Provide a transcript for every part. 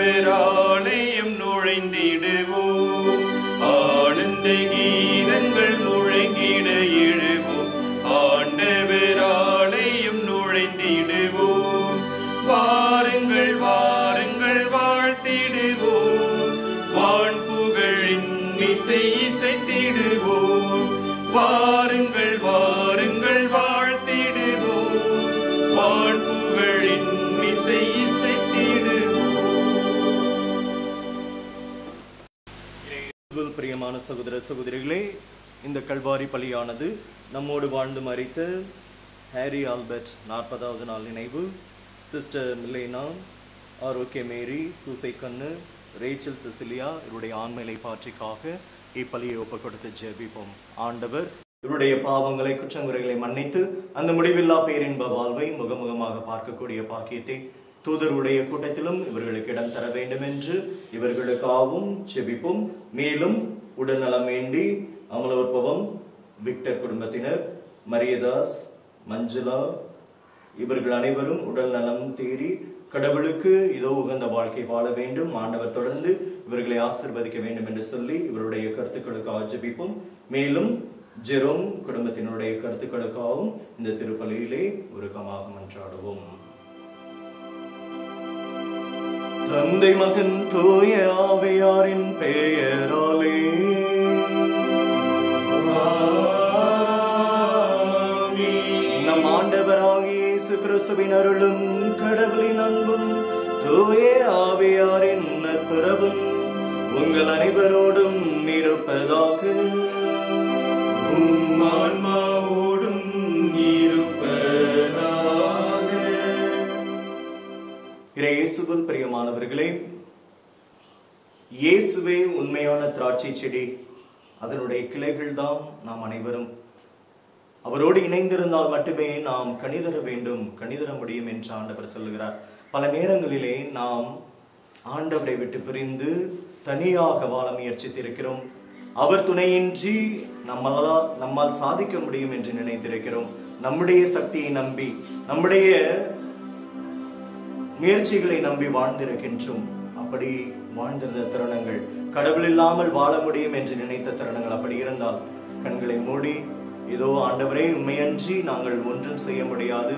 ஆண்டவராலயம் நுழைந்திடுவோம். ஆனந்த கீதங்கள் முழங்கிட எழுவோம். ஆண்டவராலயம் நுழைந்திடுவோம். வாருங்கள் வாருங்கள் வாழ்த்திடுவோம். வான் புகழின் இசை இசைத்திடுவோம். வாருங்கள் வாருங்கள் வாழ்த்திடுவோம். வான் புகழின் இசை இசைத்திடுவோம். பிரியமான சகோதர சகோதரிகளே, இந்த கல்வாரி பலியானது நம்மோடு வாழ்ந்து மரித்த ஹாரி ஆல்பர்ட் 40வது நாள் நினைவு, சிஸ்டர் மிலேனா, ஆரோக்கிய மேரி, சூசை கண்ணு, ரேச்சல் செசிலியா இவருடைய ஆண்மையை பாற்றிக்காக இப்பலியை ஒப்பு கொடுத்து ஜெபிப்போம். ஆண்டவர் இவருடைய பாவங்களை குற்றங்குறைகளை மன்னித்து அந்த முடிவில்லா பேரின்ப வாழ்வை முகமுகமாக பார்க்கக்கூடிய பாக்கியத்தை தூதருடைய கூட்டத்திலும் இவர்களுக்கு இடம் தர வேண்டும் என்று இவர்களுக்காகவும் ஜெபிப்போம். மேலும் உடல்நலம் வேண்டி அமலோற்பவம், விக்டர் குடும்பத்தினர், மரியதாஸ், மஞ்சுளா இவர்கள் அனைவரும் உடல் நலம் தேறி கடவுளுக்கு இதோ உகந்த வாழ்க்கை வாழ வேண்டும். ஆண்டவர் தொடர்ந்து இவர்களை ஆசீர்வதிக்க வேண்டும் என்று சொல்லி இவருடைய கருத்துக்களுக்காக ஜெபிப்போம். மேலும் ஜெரோம் குடும்பத்தினுடைய கருத்துக்களுக்காகவும் இந்த திருப்பலியிலே உருக்கமாக மன்றாடுவோம். தந்தை மகன் தூய ஆவியாரின் பெயராலே நம் ஆண்டவராகிய இயேசு கிறிஸ்துவின் அருளும் கடவுளின் அன்பும் தூய ஆவியாரின் நட்புறவும் உங்கள் அனைவரோடும் இருப்பதாக. ஆன்மாவோடும் இருப்பதாக. இயேசுவில் பிரியமானவர்களே, இயேசுவே உண்மையான திராட்சை செடி, அதனுடைய கிளைகள் தான் நாம் அனைவரும். அவரோடு இணைந்திருந்தால் மட்டுமே நாம் கனிதர வேண்டும், கனிதர முடியும் என்று ஆண்டவர் சொல்லுகிறார். பல நேரங்களிலே நாம் ஆண்டவரை விட்டு பிரிந்து தனியாக வாழ முயற்சித்திருக்கிறோம். அவர் துணையின்றி நம்மால் சாதிக்க முடியும் என்று நினைத்திருக்கிறோம். நம்முடைய சக்தியை நம்பி, நம்முடைய முயற்சிகளை நம்பி வாழ்ந்திருக்கின்றோம். அப்படி வாழ்ந்திருந்த தருணங்கள், கடவுள் இல்லாமல் வாழ முடியும் என்று நினைத்த தருணங்கள் அப்படி இருந்தால் கண்களை மூடி, இதோ ஆண்டவரே, உண்மையன்றி நாங்கள் ஒன்றும் செய்ய முடியாது,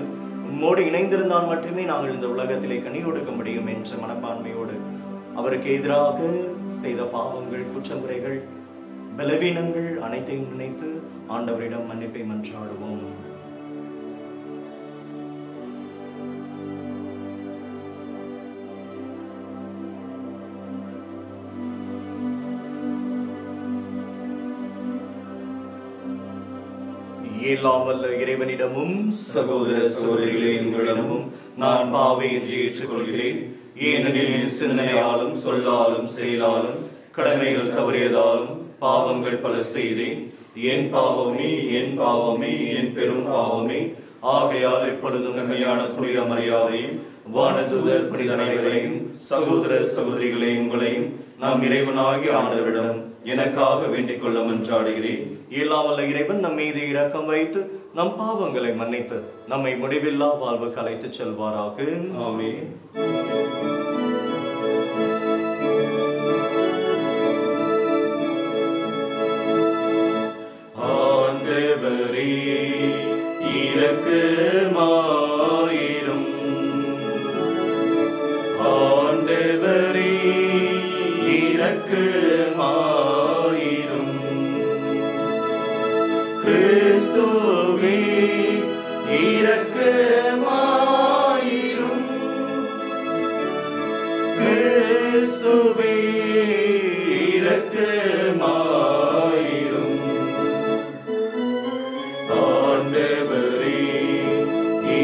உம்மோடு இணைந்திருந்தால் மட்டுமே நாங்கள் இந்த உலகத்திலே கனி கொடுக்க முடியும் என்ற மனப்பான்மையோடு அவருக்கு எதிராக செய்த பாவங்கள், குற்றமுறைகள், பலவீனங்கள் அனைத்தையும் நினைத்து ஆண்டவரிடம் மன்னிப்பை மன்றாடுவோம். எல்லாம் வல்ல இறைவனிடமும் சகோதர சகோதரிகளே உங்களிடமும் நான் பாவையின்றி ஏற்றுக்கொள்கிறேன். ஏனெனில் என் சிந்தனையாலும் சொல்லாலும் செயலாலும் கடமைகள் தவறியதாலும் பாவங்கள் பல செய்தேன். என் பாவமே, என் பாவமே, என் பெரும் பாவமே. ஆகையால் எப்பொழுதும் கம்மியான துணித மரியாதையும் வானதூதர் புனித அனைவரையும் சகோதர சகோதரிகளை உங்களையும் நாம் இறைவனாகிய ஆண்டவரிடம் எனக்காக வேண்டிக் கொள்ள மன்றாடுகிறேன். எல்லாம் வல்ல இறைவன் நம் மீது இரக்கம் வைத்து நம் பாவங்களை மன்னித்து நம்மை முடிவில்லா வாழ்வுக்கு அழைத்துச் செல்வாராக. ஆமென். ஆண்டவரே இரக்கமாயிரும். ஆண்டவரே இரக்கமாயிரும். கிறிஸ்துவே இரக்கமாயிரும். கிறிஸ்துவே இரக்கமாயிரும். ஆண்டவரே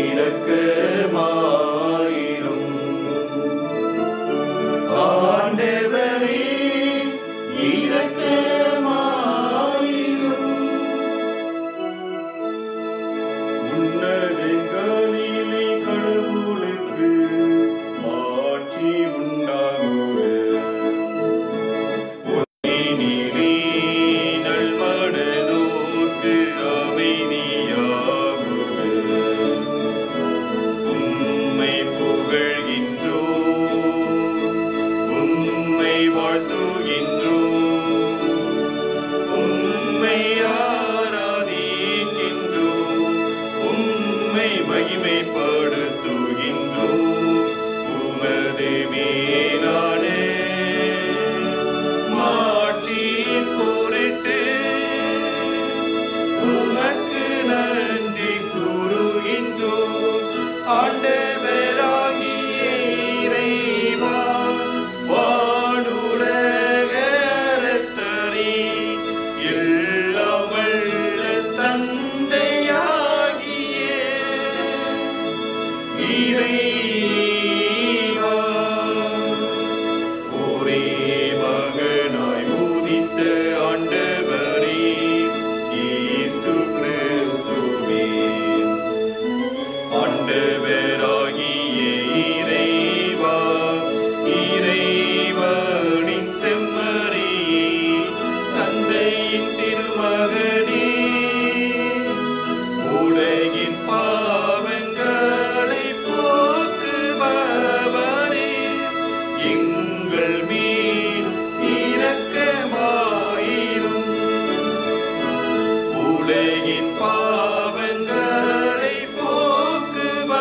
இரக்கமாயிரும். ஆண்டவரே இரக்கமாயிரும். உன்னதங்களிலே கடவுளுக்கு மாட்சி உண்டாகுக. நீ எங்கள் மேல் இரக்கமாயிரும். உலகின் பாவங்களை போக்குபவரே,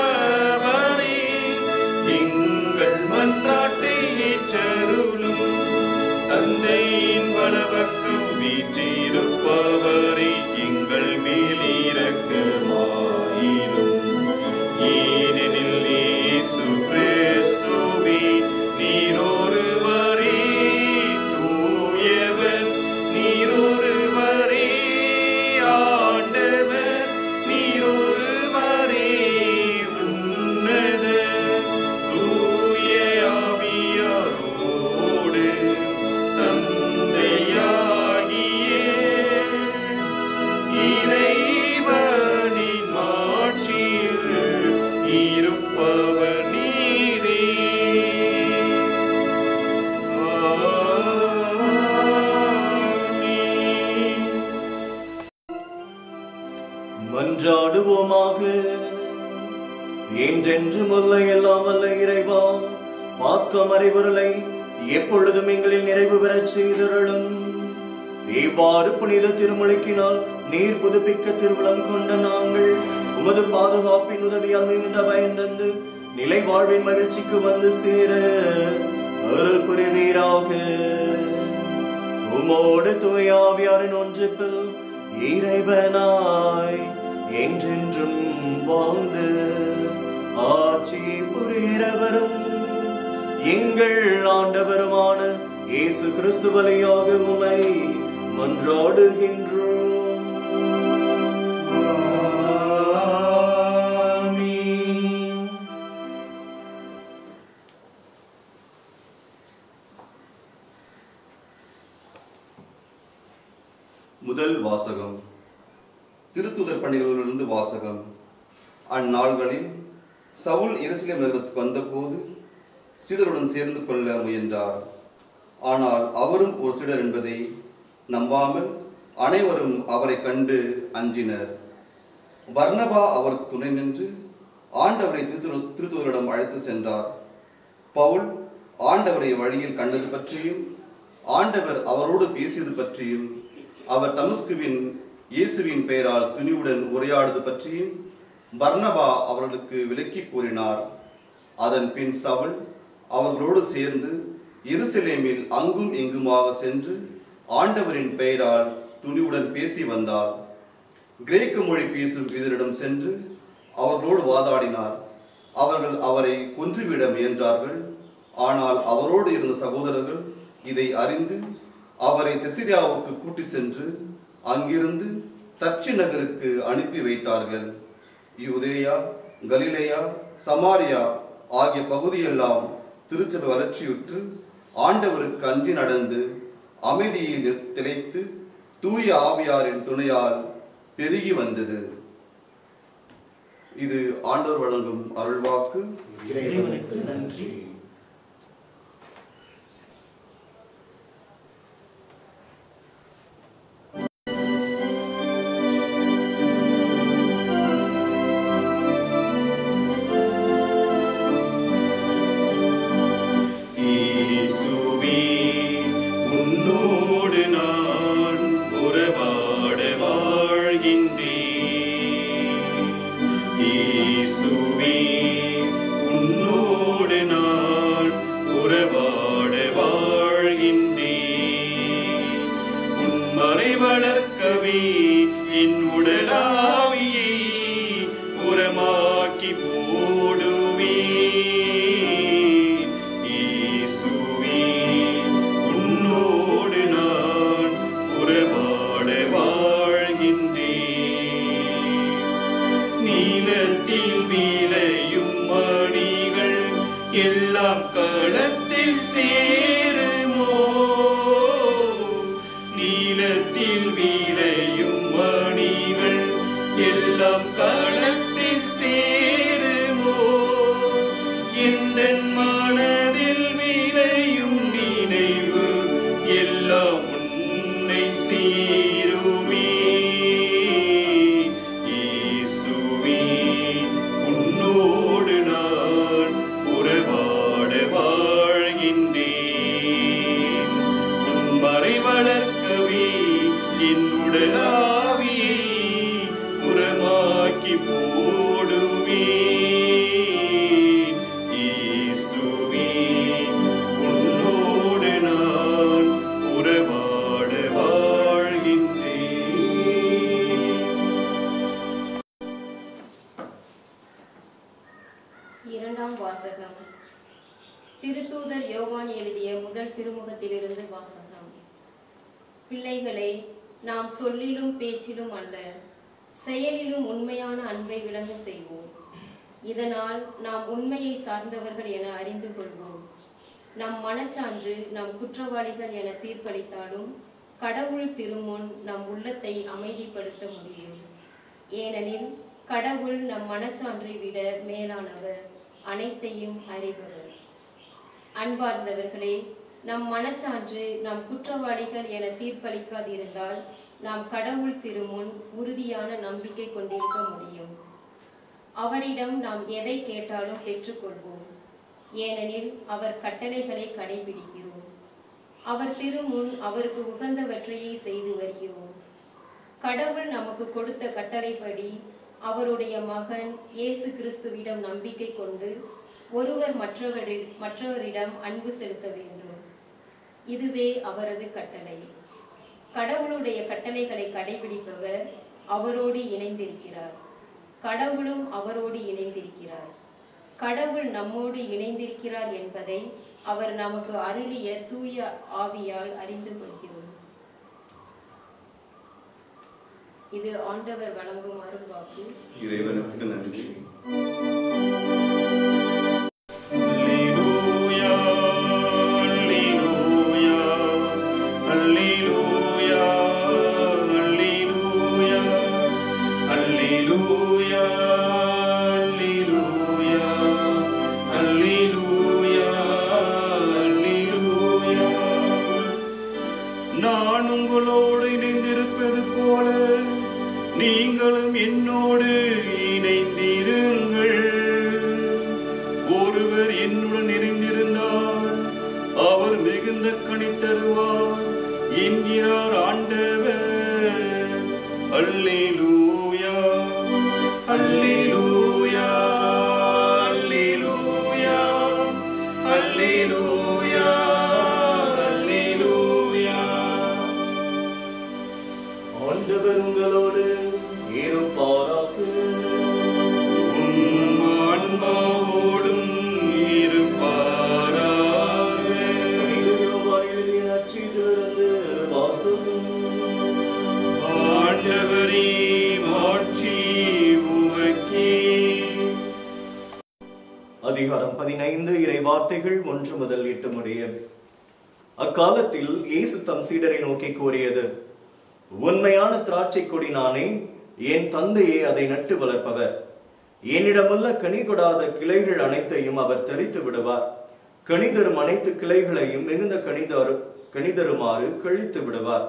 எங்கள் மன்றாட்டை ஏற்றருளும். தந்தையின் வலப்பக்கம் வீற்றிருப்பவரே, எங்கள் மேல் இரக்கமாயிரும். ஏனெனில் இயேசு கிறிஸ்துவே நீர் ஒருவரே தூயவர், நீர் ஒருவரே ஆண்டவர், நீர் ஒருவரே உன்னதர். தூய ஆவியாரோடு தந்தையாகிய இறைவனின் மாட்சியில் இருப்பவர் நீரே. ஆமென். மன்றாடுவோமாக. என்றென்றும் உள்ள எல்லாம் வல்ல இறைவா, பாஸ்கா மறைபொருளை எப்பொழுதும் எங்களில் நிறைவு பெறச் செய்தருளும். இவ்வாறு புனித திருமுழுக்கினால் நீர் புதுப்பிக்க திருவுளம் கொண்ட நாங்கள் உமது பாதுகாப்பின் உதவியால் மிகுந்த பயந்தந்து நிலை வாழ்வின் மகிழ்ச்சிக்கு வந்து சேர அருள் புரிவீராக. உமோடு தூய ஆவியாரின் ஒன்றிப்பில் இறைவனாய் என்றென்றும் வாழ்ந்து ஆட்சி புரிகிறவரும் எங்கள் ஆண்டவருமான இயேசு கிறிஸ்து வழியாக உம்மை மன்றாடுகின்றோம். ஆமென். முதல் வாசகம். திருத்துதர் பணிகளிலிருந்து வாசகம். அந்நாள்களில் சவுல் எருசலேம் நகரத்துக்கு வந்தபோது சீடருடன் சேர்ந்து கொள்ள முயன்றார். ஆனால் அவரும் ஒரு சீடர் என்பதை நம்பாமல் அனைவரும் அவரை கண்டு அஞ்சினர். பர்னபா அவருக்கு துணை நின்று ஆண்டவரை திருத்துதரிடம் அழைத்து சென்றார். பவுல் ஆண்டவரை வழியில் கண்டது பற்றியும் ஆண்டவர் அவரோடு பேசியது பற்றியும் அவர் தமஸ்குவின் இயேசுவின் பெயரால் துணிவுடன் உரையாடுவது பற்றியும் பர்னபா அவர்களுக்கு விளக்கி கூறினார். அதன் பின் சவுல் அவர்களோடு சேர்ந்து எருசலேமில் அங்கும் இங்குமாக சென்று ஆண்டவரின் பெயரால் துணிவுடன் பேசி வந்தார். கிரேக்க மொழி பேசும் வீரரிடம் சென்று அவர்களோடு வாதாடினார். அவர்கள் அவரை கொன்றுவிட முயன்றார்கள். ஆனால் அவரோடு இருந்த சகோதரர்கள் இதை அறிந்து அவரை செசரியாவுக்கு கூட்டி சென்று அங்கிருந்து தர்ச்சு நகருக்கு அனுப்பி வைத்தார்கள். யூதேயா, கலிலேயா, சமாரியா ஆகிய பகுதியெல்லாம் திருச்சபை வளர்ச்சியுற்று ஆண்டவருக்கு அஞ்சி நடந்து அமைதியில் திளைத்து தூய ஆவியாரின் துணையால் பெருகி வந்தது. இது ஆண்டவர் வழங்கும் அருள்வாக்கு. இறைவனுக்கு நன்றி. இயேசுவே, உன்னோடு நான் உறவாட வாழ்கின்றேன். இயேசுவே, உன்னோடு நான் உறவாட வாழ்கின்றேன். உன்மறை வளர்க்கவே என் உடலாவியை உரமாக்கி போடுவேன். இயேசுவே, உன்னோடு நான் உறவாட வாழ்கின்றேன். நீலத்தில் விளையும் மணிகள் எல்லாம் களத்தில் சேருமோ? நீலத்தில் விளையும் மணிகள் முதல் திருமுகத்திலிருந்து வாசகம். பிள்ளைகளை, நாம் சொல்லிலும் பேச்சிலும் அல்ல, செயலிலும் உண்மையான அன்பை விளங்க செய்வோம். இதனால் நாம் உண்மையை சார்ந்தவர்கள் என அறிந்து கொள்வோம். நம் மனச்சான்று நம் குற்றவாளிகள் என தீர்ப்பளித்தாலும் கடவுள் திருமுன் நம் உள்ளத்தை அமைதிப்படுத்த முடியும். ஏனெனில் கடவுள் நம் மனச்சான்றை விட மேலானவர், அனைத்தையும் அறிபவர். அன்பார்ந்தவர்களே, நம் மனச்சான்று நம் குற்றவாளிகள் என தீர்ப்பளிக்காதிருந்தால் நாம் கடவுள் திருமுன் உறுதியான நம்பிக்கை கொண்டிருக்க முடியும். அவரிடம் நாம் எதை கேட்டாலும் பெற்றுக்கொள்வோம். ஏனெனில் அவர் கட்டளைகளை கடைபிடிக்கிறோம். அவர் திருமுன் அவருக்கு உகந்தவற்றையே செய்து வருகிறோம். கடவுள் நமக்கு கொடுத்த கட்டளைப்படி அவருடைய மகன் இயேசு கிறிஸ்துவிடம் நம்பிக்கை கொண்டு ஒருவர் மற்றவரிடம் அன்பு செலுத்த வேண்டும். இதுவே அவரது கட்டளை. கடவுளுடைய கட்டளைகளை கடைபிடிப்பவர் அவரோடு இணைந்திருக்கிறார். கடவுளும் அவரோடு இணைந்திருக்கிறார். கடவுள் நம்மோடு இணைந்திருக்கிறார் என்பதை அவர் நமக்கு அருளிய தூய ஆவியால் அறிந்து கொள்கிறோம். இது ஆண்டவர் வழங்கும் அருள்வாக்கு. இறைவனுக்கு நன்றி. நான் உங்களோடு இணைந்திருப்பது போல நீங்களும் என்னோடு இணைந்திருங்கள். ஒருவர் என்னுடன் இணைந்திருந்தால் அவர் மிகுந்த கனி தருவார் என்கிறார் ஆண்டவர். அல்லேலூயா, அல்லேலூயா, அல்லேலூயா, அல்லேலூயா, அல்லேலூயா. ஆண்டவர் உங்களோடு இருப்பாராக. உம் ஆன்மாவோடும் இருப்பாராக. எழுதிய நற்செய்தியிலிருந்து வாசகம். ஆண்டவரே, மாட்சி உமக்கே. அதிகாரம் 15 இறை வார்த்தைகள் 1 முதல் 8 முடிய. அக்காலத்தில் இயேசு தம் சீடரை நோக்கி கூறியது: உண்மையான திராட்சை கொடி நானே, என் தந்தையே அதை நட்டு வளர்ப்பவர். என்னிடமுள்ள கனி கொடாத கிளைகள் அனைத்தையும் அவர் தரித்து விடுவார். கனி தரும் அனைத்து கிளைகளையும் மிகுந்த கனி தருமாறு கழித்து விடுவார்.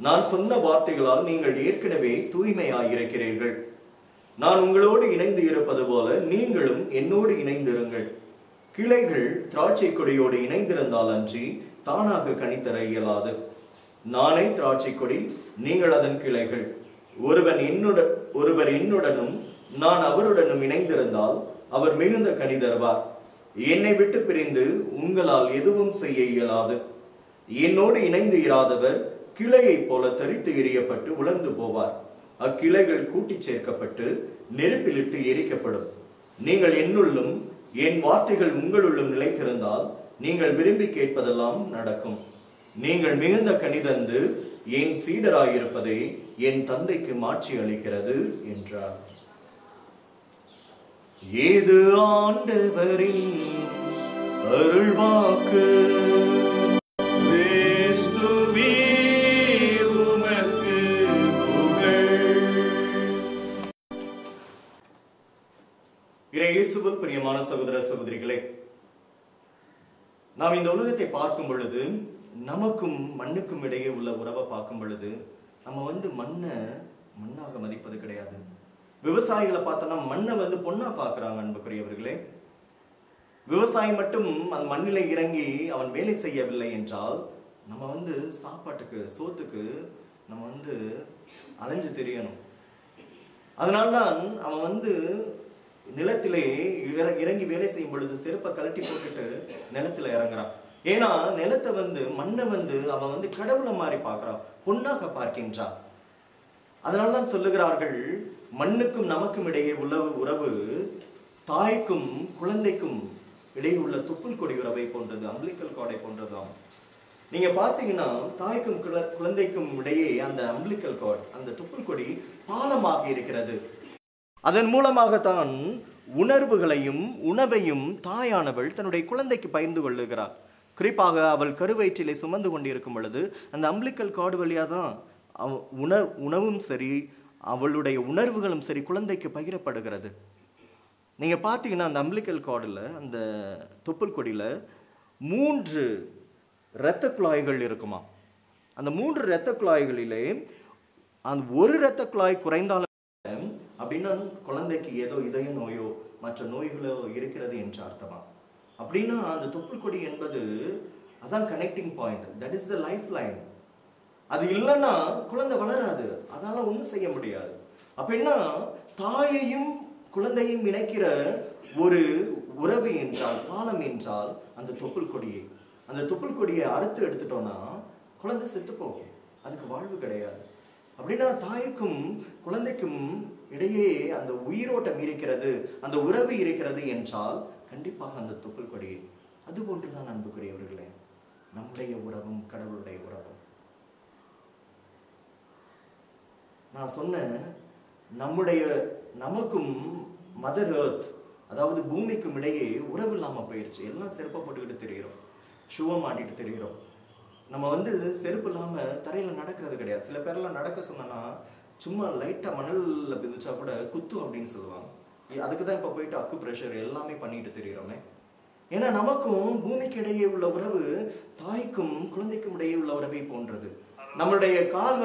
நான் சொன்ன வார்த்தைகளால் நீங்கள் ஏற்கனவே தூய்மையாயிருக்கிறீர்கள். நான் உங்களோடு இணைந்து இருப்பது போல நீங்களும் என்னோடு இணைந்திருங்கள். கிளைகள் திராட்சை கொடியோடு இணைந்திருந்தால் அன்றி தானாக கனி தர இயலாது. நானே திராட்சை கொடி, நீங்கள் அதன் கிளைகள். ஒருவர் என்னுடனும் நான் அவருடனும் இணைந்திருந்தால் அவர் மிகுந்த கனி தருவார். என்னை விட்டு பிரிந்து உங்களால் எதுவும் செய்ய இயலாது. என்னோடு இணைந்து இராதவர் கிளையைப் போல தரித்து எறியப்பட்டு உலர்ந்து போவார். அக்கிளைகள் கூட்டி சேர்க்கப்பட்டு நெருப்பிலிட்டு எரிக்கப்படும். நீங்கள் என்னுள்ளும் என் வார்த்தைகள் உங்களுள்ளும் நிலைத்திருந்தால் நீங்கள் விரும்பி கேட்பதெல்லாம் நடக்கும். நீங்கள் மிகுந்த கனி தந்து என் சீடராயிருப்பதே என் தந்தைக்கு மாட்சி அளிக்கிறது என்றார். ஏது ஆண்டவரின் அருள்வாக்கு. கிறிஸ்துவே, உமக்கு புகழ். இயேசுவில் பிரியமான சகோதர சகோதரிகளே, நாம் இந்த உலகத்தை பார்க்கும் பொழுது, நமக்கும் மண்ணுக்கும் இடையே உள்ள உறவை பார்க்கும் பொழுது, நம்ம மண்ணாக மதிப்பது கிடையாது. விவசாயிகளை பார்த்தோம்னா மண்ணை பொண்ணா பார்க்கிறாங்க. அன்புக்குரியவர்களே, விவசாயி மட்டும் அந்த மண்ணிலே இறங்கி அவன் வேலை செய்யவில்லை என்றால் நம்ம சாப்பாட்டுக்கு சோத்துக்கு நம்ம அலைஞ்சு தெரியணும். அதனால்தான் அவன் நிலத்திலே இறங்கி வேலை செய்யும் பொழுது செருப்பை கழட்டி போட்டுட்டு நிலத்துல இறங்குறான். ஏன்னா நிலத்தை மண்ணை அவன் கடவுளை மாதிரி பார்க்கிறான், பொண்ணாக பார்க்கின்றான். அதனால்தான் சொல்லுகிறார்கள், மண்ணுக்கும் நமக்கும் இடையே உள்ள உறவு தாய்க்கும் குழந்தைக்கும் இடையே உள்ள தொப்புள் கொடி உறவை போன்றது, அம்பிளிக்கல் கார்டை போன்றதாம். நீங்க பாத்தீங்கன்னா தாய்க்கும் குழந்தைக்கும் இடையே அந்த அம்பிளிக்கல் கார்டு, அந்த தொப்புள் கொடி பாலமாக இருக்கிறது. அதன் மூலமாகத்தான் உணர்வுகளையும் உணவையும் தாயானவள் தன்னுடைய குழந்தைக்கு பகிர்ந்து கொள்ளுகிறார். குறிப்பாக அவள் கருவயிற்றிலே சுமந்து கொண்டிருக்கும் பொழுது அந்த அம்பிளிக்கல் கார்டு வழியாக தான் உணவும் சரி அவளுடைய உணர்வுகளும் சரி குழந்தைக்கு பகிரப்படுகிறது. நீங்க பார்த்தீங்கன்னா அந்த அம்பிளிக்கல் கார்டில், அந்த தொப்புள் கொடியில் 3 இரத்த குழாய்கள் இருக்குமா. அந்த 3 இரத்த குழாய்களிலே அந்த ஒரு இரத்த குழாய் குறைந்தாலும் அப்படின்னா குழந்தைக்கு ஏதோ இதய நோயோ மற்ற நோய்களோ இருக்கிறது என்று அர்த்தமா. அப்படின்னா அந்த தொப்புள் கொடி என்பது அதான் connecting point, that is the life line. அது இல்லைன்னா குழந்தை வளராது, அதனால ஒன்றும் செய்ய முடியாது. அப்படின்னா தாயையும் குழந்தையும் இணைக்கிற ஒரு உறவு என்றால், பாலம் என்றால் அந்த தொப்புள் கொடியை. அந்த தொப்புள் கொடியை அறுத்து எடுத்துட்டோம்னா குழந்தை செத்து போகும், அதுக்கு வாழ்வு கிடையாது. அப்படின்னா தாய்க்கும் குழந்தைக்கும் இடையே அந்த உயிரோட்டம் இருக்கிறது, அந்த உறவு இருக்கிறது என்றால் கண்டிப்பாக அந்த தொப்புள் கொடி. அது போன்றுதான் அன்புக்குரியவர்களே நம்முடைய உறவும் கடவுளுடைய உறவும். நான் சொன்ன நமக்கும் மதர் எர்த், அதாவது பூமிக்கும் இடையே உறவு இல்லாம போயிடுச்சு. எல்லாம் செருப்பை போட்டுக்கிட்டு தெரிகிறோம், ஷூவை மாட்டிட்டு தெரிகிறோம். நம்ம செருப்பு இல்லாம தரையில நடக்கிறது கிடையாது. சில பேரெல்லாம் நடக்க சொன்னா சும்மா லைட்டா மணல்ல பிதிச்சா கூட குத்தும் அப்படின்னு சொல்லுவாங்க. அதுக்குதான் இப்ப போயிட்டு அக்கு பிரஷர் எல்லாமே பண்ணிட்டு தெரிகிறோமே. ஏன்னா நமக்கும் பூமிக்கு இடையே உள்ள உறவு தாய்க்கும் குழந்தைக்கும் இடையே உள்ள உறவை போன்றது. நம்மளுடைய கால்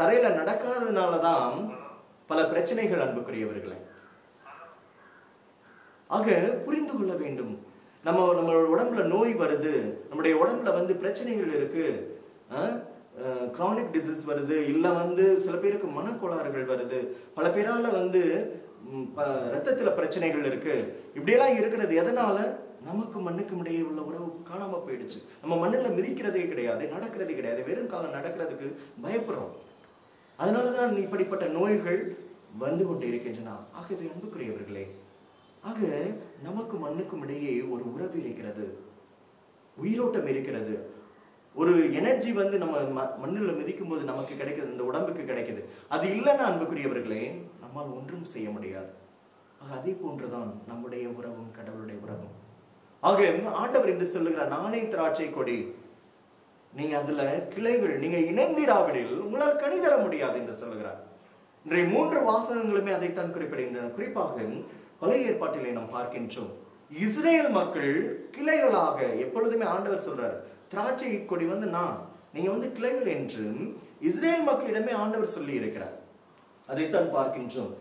தரையில நடக்காததுனாலதான் பல பிரச்சனைகள் அன்புக்குரியவர்களே. ஆக புரிந்து கொள்ள வேண்டும், நம்மளோட உடம்புல நோய் வருது, நம்முடைய உடம்புல பிரச்சனைகள் இருக்கு, கிரானிக் டிசீஸ் வருது, இல்ல சில பேருக்கு மனக்கோளாறுகள் வருது, பல பேரால ரத்தத்துல பிரச்சனைகள் இருக்கு. இப்படியெல்லாம் இருக்கிறது எதனால? நமக்கு மண்ணுக்கும் இடையே உள்ள உறவு காணாம போயிடுச்சு. நம்ம மண்ணில் மிதிக்கிறதே கிடையாது, நடக்கிறதே கிடையாது, வெறும் காலம் நடக்கிறதுக்கு பயப்படுறோம். அதனாலதான் இப்படிப்பட்ட நோய்கள் வந்து கொண்டு இருக்கின்றன. ஆகவே அன்புக்குரியவர்களே, ஆக நமக்கு மண்ணுக்கும் இடையே ஒரு உறவு இருக்கிறது, உயிரோட்டம் இருக்கிறது, ஒரு எனர்ஜி நம்ம மண்ணில் மிதிக்கும் போது நமக்கு கிடைக்குது, இந்த உடம்புக்கு கிடைக்குது. அது இல்லைன்னா அன்புக்குரியவர்களே நம்மால் ஒன்றும் செய்ய முடியாது. ஆக அதே போன்றுதான் நம்முடைய உறவும் கடவுளுடைய உறவும். ஆக ஆண்டவர் என்று சொல்லுகிறார், நானே திராட்சை கொடி, நீங்க அதுல கிளைகள், நீங்க இணைந்திராவிடில் உங்களால் கனி தர முடியாது என்று சொல்லுகிறார். இன்றைய 3 வாசகங்களுமே அதைத்தான் குறிப்பிடுகின்றன. குறிப்பாக பழைய ஏற்பாட்டிலே நாம் பார்க்கின்றோம், இஸ்ரேல் மக்கள் கிளைகளாக எப்பொழுதுமே ஆண்டவர் சொல்றார், திராட்சை கொடி நான், நீங்க கிளைகள் என்று இஸ்ரேல் மக்களிடமே ஆண்டவர் சொல்லி இருக்கிறார். அதைத்தான் பார்க்கின்றோம்.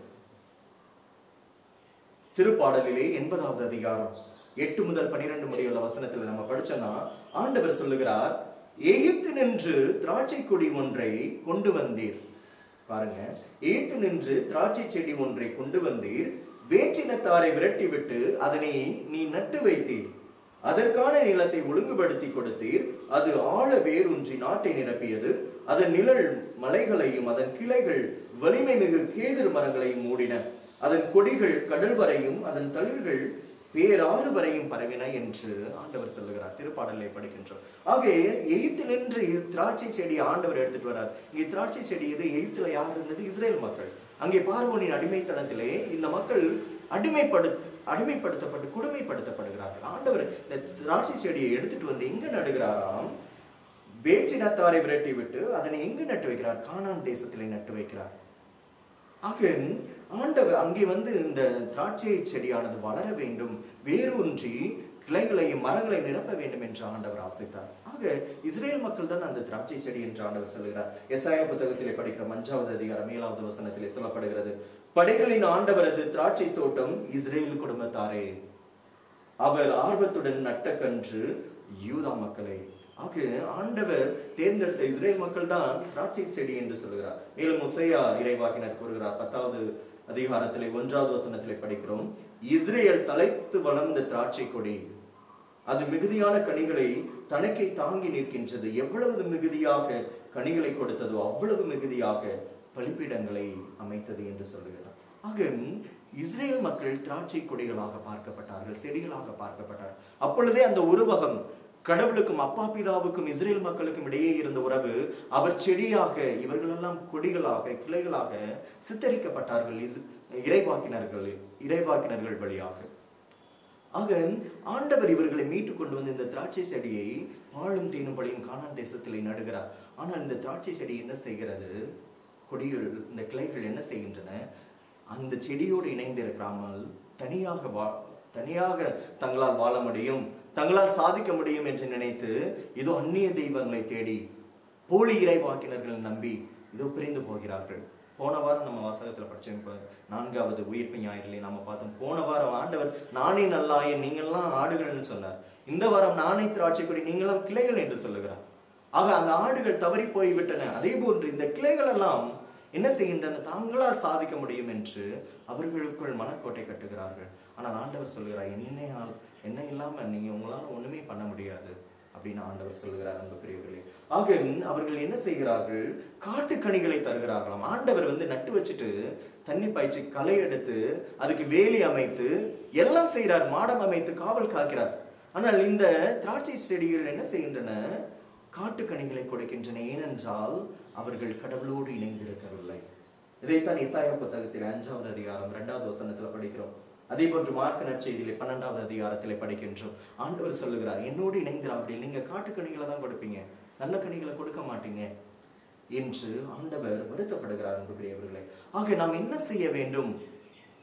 திருப்பாடலிலே 80வது அதிகாரம் 8 முதல் 12 முடியுள்ள வசனத்தில் நம்ம படிச்சோம்னா ஆண்டவர் சொல்லுகிறார், எகிப்து நின்று திராட்சை கொடி ஒன்றை கொண்டு வந்தீர். பாருங்க, எகிப்து நின்று திராட்சை செடி ஒன்றை கொண்டு வந்தீர், வேற்றினத்தாரை விரட்டி விட்டு அதனை நீ நட்டு வைத்தீர், அதற்கான நிலத்தை ஒழுங்குபடுத்தி கொடுத்தீர், அது ஆழ வேரூன்றி நாட்டை நிரப்பியது, அதன் நிழல் மலைகளையும் அதன் கிளைகள் வலிமை மிகு கேதுரு மரங்களையும் மூடின, அதன் கொடிகள் கடல் வரையும் அதன் தளிர்கள் பேராறு வரையும் பரவின என்று ஆண்டவர் சொல்லுகிறார். திருப்பாடலை படிக்கின்றோம். ஆக எகிப்திலிருந்து திராட்சை செடியை ஆண்டவர் எடுத்துட்டு வர்றார். இங்கே திராட்சை செடி எது? எகிப்துல யார் இருந்தது? இஸ்ரேல் மக்கள். அங்கே பார்வோனின் அடிமைத்தனத்திலே இந்த மக்கள் அடிமைப்படுத்தப்பட்டு கொடுமைப்படுத்தப்படுகிறார்கள். ஆண்டவர் இந்த திராட்சை செடியை எடுத்துட்டு வந்து எங்க நடுகிறாராம்? வேற்றினத்தாரை விரட்டி விட்டு அதனை எங்கு நட்டு வைக்கிறார்? கானான் தேசத்திலே நட்டு வைக்கிறார். ஆக ஆண்டவர் அங்கே இந்த திராட்சை செடியானது வளர வேண்டும், வேரூன்றி கிளைகளையும் மரங்களை நிரப்ப வேண்டும் என்று ஆண்டவர் ஆசைத்தார். ஆக இஸ்ரேல் மக்கள் தான் அந்த திராட்சை செடி என்று ஆண்டவர் சொல்லுகிறார். எசாயா புத்தகத்திலே படிக்கிற 5வது அதிகாரம் 7வது வசனத்திலே சொல்லப்படுகிறது, படைகளின் ஆண்டவரது திராட்சை தோட்டம் இஸ்ரேல் குடும்பத்தாரே, அவர் ஆர்வத்துடன் நட்ட கன்று யூதா மக்களே. ஆக ஆண்டவர் தேர்ந்தெடுத்த இஸ்ரேல் மக்கள் தான் திராட்சை செடி என்று சொல்லுகிறார். மேலும் உசையா இறைவாக்கினர் கூறுகிறார், 10வது அதிகாரத்திலே 1வது வசனத்திலே படிக்கிறோம், இஸ்ரேல் தலைத்து வளர்ந்த திராட்சை கொடி, அது மிகுதியான கனிகளை தனக்கே தாங்கி நிற்கின்றது, எவ்வளவு மிகுதியாக கனிகளை கொடுத்ததோ அவ்வளவு மிகுதியாக பலிப்பீடங்களை அமைத்தது என்று சொல்லுகிறார். ஆக இஸ்ரேல் மக்கள் திராட்சை கொடிகளாக பார்க்கப்பட்டார்கள், செடிகளாக பார்க்கப்பட்டார்கள். அப்பொழுதே அந்த உருவகம் கடவுளுக்கும் அப்பா பிதாவுக்கும் இஸ்ரேல் மக்களுக்கும் இடையே இருந்த உறவு, அவர் செடியாக, இவர்களெல்லாம் கொடிகளாக, கிளைகளாக சித்தரிக்கப்பட்டார்கள் இறைவாக்கினர்கள் வழியாக. ஆக ஆண்டவர் இவர்களை மீட்டு கொண்டு வந்து இந்த திராட்சை செடியை பாலும் தேனும் பழியும் கானான் தேசத்திலே நடுகிறார். ஆனால் இந்த திராட்சை செடி என்ன செய்கிறது? கொடிகள், இந்த கிளைகள் என்ன செய்கின்றன? அந்த செடியோடு இணைந்து இருக்கிறாமல் தனியாக தங்களால் வாழ முடியும், தங்களால் சாதிக்க முடியும் என்று நினைத்து இதோ அந்நிய தெய்வங்களை தேடி போலி இறைவாக்கினர்கள் நம்பி இதோ பிரிந்து போகிறார்கள். போன வாரம் நம்ம வாசகத்துல படிச்சோம். இப்ப 4வது உயிர்ப்பு ஞாயிறிலே நாம பார்த்தோம். போன வாரம் ஆண்டவர் நானே நல்லாயன், நீங்கள்லாம் ஆடுகள்னு சொன்னார். இந்த வாரம் நானே திராட்சை கொடி, நீங்களாம் கிளைகள் என்று சொல்லுகிறார். ஆக அந்த ஆடுகள் தவறி போய்விட்டன. அதே போன்று இந்த கிளைகள் எல்லாம் என்ன செய்கின்றன? தாங்களால் சாதிக்க முடியும் என்று அவர்களுக்குள் மனக்கோட்டை கட்டுகிறார்கள். ஆனால் ஆண்டவர் சொல்லுகிறார், என்ன இல்லாம நீங்க உங்களால ஒண்ணுமே பண்ண முடியாது அப்படின்னு ஆண்டவர் சொல்லுகிறார். அன்புக்குரியவர்களே, ஆக அவர்கள் என்ன செய்கிறார்கள்? காட்டுக்கனிகளை தருகிறார்களாம். ஆண்டவர் நட்டு வச்சுட்டு தண்ணி பாய்ச்சி களை எடுத்து அதுக்கு வேலி அமைத்து எல்லாம் செய்கிறார், மாடம் அமைத்து காவல் காக்கிறார். ஆனால் இந்த திராட்சை செடிகள் என்ன செய்கின்றன? காட்டுக்கனிகளை கொடுக்கின்றன. ஏனென்றால் அவர்கள் கடவுளோடு இணைந்திருக்கவில்லை. இதைத்தான் இசாயா புத்தகத்தில் 5வது அதிகாரம் 2வது வசனத்துல படிக்கிறோம். அதே போன்று மார்க் நற்செய்தியிலே 12வது அதிகாரத்திலே படிக்கின்றோம். ஆண்டவர் சொல்லுகிறார், என்னோடு இணைந்திராவிடில் நீங்க காட்டுக்கனிகளை தான் கொடுப்பீங்க, நல்ல கனிகளை கொடுக்க மாட்டீங்க என்று ஆண்டவர் வருத்தப்படுகிறார். அன்புக்குரியவர்களே, ஆக நாம் என்ன செய்ய வேண்டும்?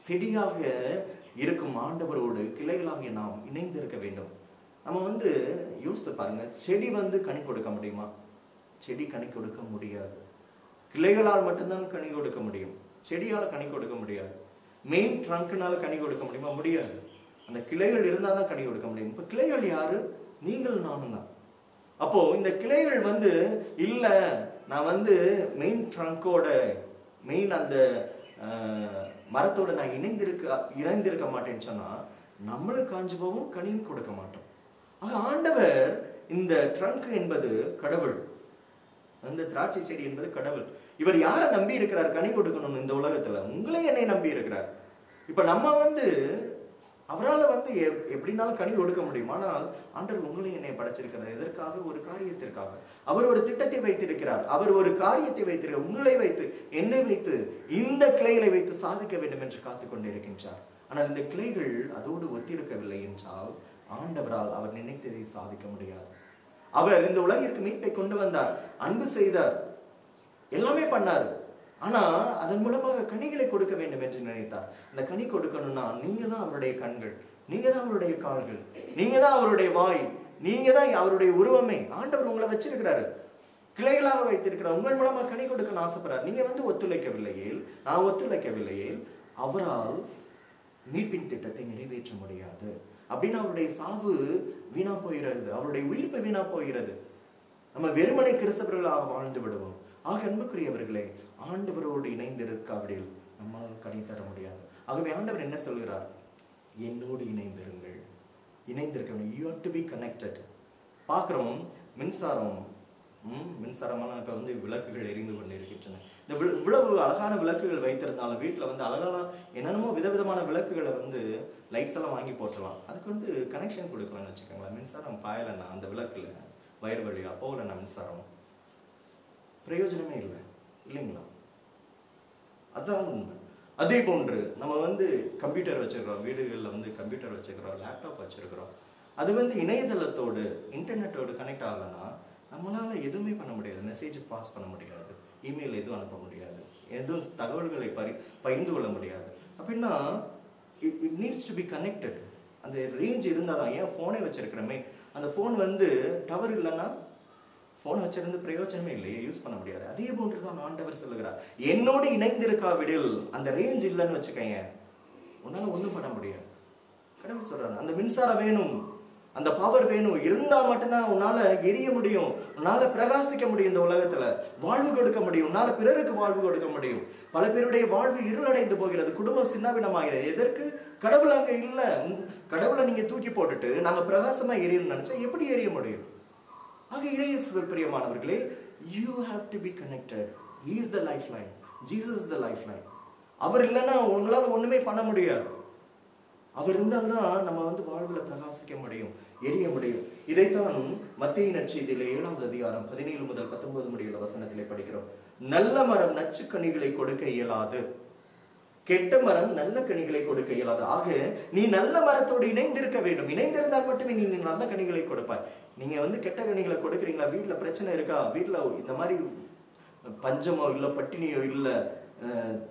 செடியாக இருக்கும் ஆண்டவரோடு கிளைகளாக நாம் இணைந்திருக்க வேண்டும். நம்ம யோசித்து பாருங்க, செடி கனி கொடுக்க முடியுமா? செடி கனி கொடுக்க முடியாது. கிளைகளால் மட்டும்தான் கனி கொடுக்க முடியும், செடியால கனி கொடுக்க முடியாது. மெயின் ட்ரங்க்னால கனி கொடுக்க முடியுமா? முடியாது. அந்த கிளைகள் இருந்தாதான் கனி கொடுக்க முடியும். இப்ப கிளைகள் யாரு? நீங்கள் நானும் தான். அப்போ இந்த கிளைகள் இல்ல, நான் மெயின் ட்ரங்கோட, மெயின் அந்த மரத்தோட நான் இணைந்திருக்க மாட்டேன்னு சொன்னா நம்மளும் காஞ்சு போவோம், கனியும் கொடுக்க மாட்டோம். ஆக ஆண்டவர் இந்த ட்ரங்க் என்பது கடவுள், அந்த திராட்சை செடி என்பது கடவுள். இவர் யாரை நம்பி இருக்கிறார் கனி கொடுக்கணும்? இந்த உலகத்துல உங்களே என்னை நம்பி இருக்கிறார். இப்ப நம்ம அவரால் எப்படினாலும் கனி கொடுக்க முடியும். ஆனால் ஆண்டவர் உங்களை என்னை படைச்சிருக்கிறார் எதற்காக? ஒரு காரியத்திற்காக. அவர் ஒரு திட்டத்தை வைத்திருக்கிறார், அவர் ஒரு காரியத்தை வைத்திருக்கிறார். உங்களை வைத்து, என்னை வைத்து, இந்த கிளைகளை வைத்து சாதிக்க வேண்டும் என்று காத்துக் கொண்டிருக்கின்றார். ஆனால் இந்த கிளைகள் அதோடு ஒத்திருக்கவில்லை என்றால் ஆண்டவரால் அவர் நினைத்ததை சாதிக்க முடியாது. அவர் இந்த உலகிற்கு மீட்பை கொண்டு வந்தார், அன்பு செய்தார், எல்லாமே பண்ணார். ஆனா அதன் மூலமாக கனிகளை கொடுக்க வேண்டும் என்று நினைத்தார். அந்த கனி கொடுக்கணும்னா நீங்க தான் அவருடைய கண்கள், நீங்க தான் அவருடைய கால்கள், நீங்க தான் அவருடைய வாய், நீங்க தான் அவருடைய உருவமே. ஆண்டவர் உங்களை வச்சிருக்கிறாரு, கிளைகளாக வைத்திருக்கிறார். உங்கள் மூலமா கனி கொடுக்க ஆசைப்படுறார். நீங்க ஒத்துழைக்கவில்லையே, நான் ஒத்துழைக்கவில்லையே, அவரால் மீட்பின் திட்டத்தை நிறைவேற்ற முடியாது. அப்படின்னு அவருடைய சாவு வீணா போகிறது, அவருடைய உயிர்ப்பு வீணா போகிறது. நம்ம வெறுமனை கிறிஸ்தவர்களாக வாழ்ந்து விடுவோம். ஆக அன்புக்குரியவர்களே, ஆண்டவரோடு இணைந்திருக்காவிடில் நம்மால் கனி தர முடியாது. ஆகவே ஆண்டவர் என்ன சொல்கிறார்? என்னோடு இணைந்திருங்கள், இணைந்திருக்க. You have to be connected. பார்க்கிறோம், மின்சாரமான இப்ப விளக்குகள் எரிந்து கொண்டு இருக்கின்றன. இந்த இவ்வளவு அழகான விளக்குகள் வைத்திருந்தாலும் வீட்டுல அழகான என்னென்னமோ விதவிதமான விளக்குகளை லைட்ஸ் எல்லாம் வாங்கி போட்டுடலாம். அதுக்கு கனெக்ஷன் கொடுக்கலாம்னு வச்சுக்கோங்களேன். மின்சாரம் பாயலைன்னா அந்த விளக்குல வயர் வழியா போகலன்னா மின்சாரம் பிரயோஜனமே இல்லை, இல்லைங்களா? அதான் உண்மை. அதே போன்று நம்ம கம்ப்யூட்டர் வச்சிருக்கிறோம், வீடுகளில் கம்ப்யூட்டர் வச்சிருக்கிறோம், லேப்டாப் வச்சிருக்கிறோம். அது இணையதளத்தோடு இன்டர்நெட்டோடு கனெக்ட் ஆகலைன்னா நம்மளால எதுவுமே பண்ண முடியாது. மெசேஜ் பாஸ் பண்ண முடியாது, இமெயில் எதுவும் அனுப்ப முடியாது, எதுவும் தகவல்களை பகிர்ந்து கொள்ள முடியாது. அப்படின்னா it needs to be connected. அந்த ரேஞ்ச் இருந்தால் தான். ஏன் ஃபோனே வச்சிருக்கிறோமே, அந்த ஃபோன் டவர் இல்லைன்னா ஃபோன் வச்சிருந்து பிரயோஜனமே இல்லையே, யூஸ் பண்ண முடியாது. அதே போன்று தான் ஆண்டவர் சொல்லுகிறார், என்னோடு இணைந்திருக்காவிடில் அந்த ரேஞ்ச் இல்லைன்னு வச்சுக்கோங்க, உன்னால ஒண்ணும் பண்ண முடியாது. கடவுள் சொல்றாரு, அந்த மின்சாரம் வேணும், அந்த பவர் வேணும், இருந்தால் மட்டும்தான் உன்னால எரிய முடியும், உன்னால பிரகாசிக்க முடியும், இந்த உலகத்துல வாழ்வு கொடுக்க முடியும், உன்னால பிறருக்கு வாழ்வு கொடுக்க முடியும். பல பேருடைய வாழ்வு இருளடைந்து போகிறது, குடும்பம் சின்னாபின்னமாகிறது. எதற்கு? கடவுள் அங்க இல்ல. கடவுளை நீங்க தூக்கி போட்டுட்டு நாங்க பிரகாசமா எரியணும்னு நினைச்சா எப்படி எரிய முடியும்? ஆக இயேசுவில் பிரியமானவர்களே, you have to be connected. He is the lifeline. Jesus is the lifeline. அவர் இல்லைன்னா உங்களால ஒண்ணுமே பண்ண முடியாது. அவர் இருந்தால்தான் நம்ம வந்து வாழ்வுல பிரகாசிக்க முடியும், எரிய முடியும். இதைத்தான் மத்தேயு நற்செய்தியிலே 7வது அதிகாரம் 17 முதல் 19 முடியுள்ள வசனத்திலே படிக்கிறோம். நல்ல மரம் நச்சு கனிகளை கொடுக்க இயலாது, கெட்ட மரம் நல்ல கனிகளை கொடுக்க இயலாது. ஆக நீ நல்ல மரத்தோடு இணைந்திருக்க வேண்டும். இணைந்திருந்தால் மட்டுமே நீ நல்ல கனிகளை கொடுப்பாய். நீங்க வந்து கெட்ட கனிகளை கொடுக்குறீங்களா? வீட்டுல பிரச்சனை இருக்கா? வீட்டுல இந்த மாதிரி பஞ்சமோ இல்ல பட்டினியோ இல்ல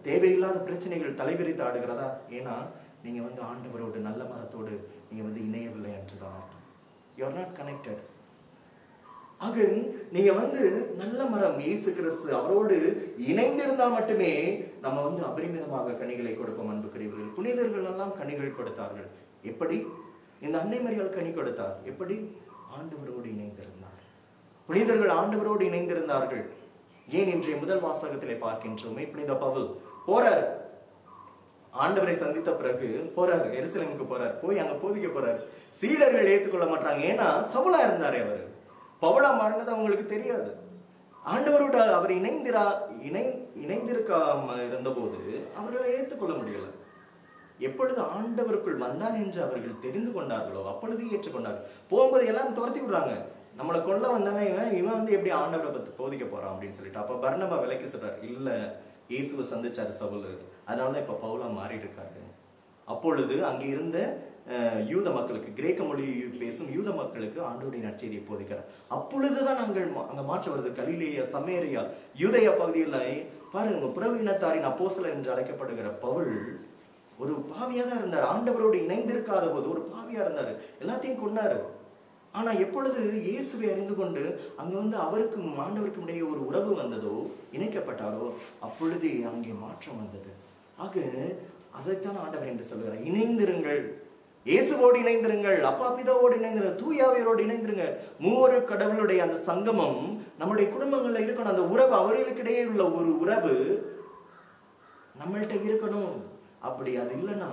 தேவையில்லாத பிரச்சனைகள் தலைவிரித்து ஆடுகிறதா? ஏன்னா நீங்க வந்து ஆண்டவரோடு நல்ல மரத்தோடு நீங்க வந்து இணையவில்லை என்றுதான் அர்த்தம். You are not connected. ஆக நீங்க வந்து நல்ல மரம் இயேசு கிறிஸ்து அவரோடு இணைந்திருந்தால் மட்டுமே நம்ம வந்து அபரிமிதமாக கனிகளை கொடுப்போம். அன்புக்குரியவர்கள், புனிதர்கள் எல்லாம் கனிகள் கொடுத்தார்கள். எப்படி? இந்த அன்னை மரியாள் கனி கொடுத்தார். எப்படி? ஆண்டவரோடு இணைந்திருந்தார். புனிதர்கள் ஆண்டவரோடு இணைந்திருந்தார்கள். ஏன் இன்றைய முதல் வாசகத்திலே பார்க்கின்றோமே, புனித பவுல் போறார், ஆண்டவரை சந்தித்த பிறகு போறாரு, எருசலேமுக்கு போறார். போய் அங்க போதிக்க போறாரு. சீடர்கள் ஏற்றுக்கொள்ள மாட்டாங்க. ஏன்னா சவுலா இருந்தாரு. அவரு பவுலா மாறினது அவங்களுக்கு தெரியாது. ஆண்டவரோட அவர் இணைந்திருக்காம இருந்தபோது அவர்களை ஏற்றுக்கொள்ள முடியல. எப்பொழுது ஆண்டவருக்குள் வந்தான் என்று அவர்கள் தெரிந்து கொண்டார்களோ அப்பொழுது ஏற்றுக்கொண்டார்கள். போகும்போது எல்லாம் துரத்தி விடுறாங்க. நம்மளை கொள்ள வந்தானே இவன் வந்து எப்படி ஆண்டவரை பத்தி போதிக்க போறான் அப்படின்னு சொல்லிட்டு. அப்ப பர்னபா விலைக்கு சொல்றாரு, இல்ல இயேசுவை சந்திச்சாரு சவுல், அதனாலதான் இப்ப பவுலா மாறிட்டு இருக்காரு. அப்பொழுது அங்கே இருந்த யூத மக்களுக்கு, கிரேக்க மொழி பேசும் யூத மக்களுக்கு ஆண்டவருடைய நற்செய்தியை போதிக்கிறார். அப்பொழுதுதான் அங்க மாற்றம் வருது. கலிலேயா, சமேரியா, யூதேயா பகுதியில் பாருங்க, புறவினத்தாரின் அப்போஸ்தலர் என்று அழைக்கப்படுகிற பவுல் ஒரு பாவியா தான் இருந்தார். ஆண்டவரோடு இணைந்திருக்காத போது ஒரு பாவியா இருந்தாரு, எல்லாத்தையும் கொண்டாரு. ஆனா எப்பொழுது இயேசுவை அறிந்து கொண்டு அங்க வந்து அவருக்கும் ஆண்டவருக்கும் இடையே ஒரு உறவு வந்ததோ, இணைக்கப்பட்டாரோ, அப்பொழுது அங்கே மாற்றம் வந்தது. ஆக அதைத்தான் ஆண்டவர் என்று சொல்கிறார். இணைந்திருங்கள், இயேசுவோடு இணைந்திருங்கள், அப்பா பிதாவோடு இணைந்திருங்கள், தூயாவியரோடு இணைந்திருங்க. மூவரு கடவுளுடைய அந்த சங்கமம் நம்முடைய குடும்பங்கள்ல இருக்கணும். அந்த உறவு, அவர்களுக்கு இடையே உள்ள ஒரு உறவு நம்மள்கிட்ட இருக்கணும். அப்படி அது இல்லைன்னா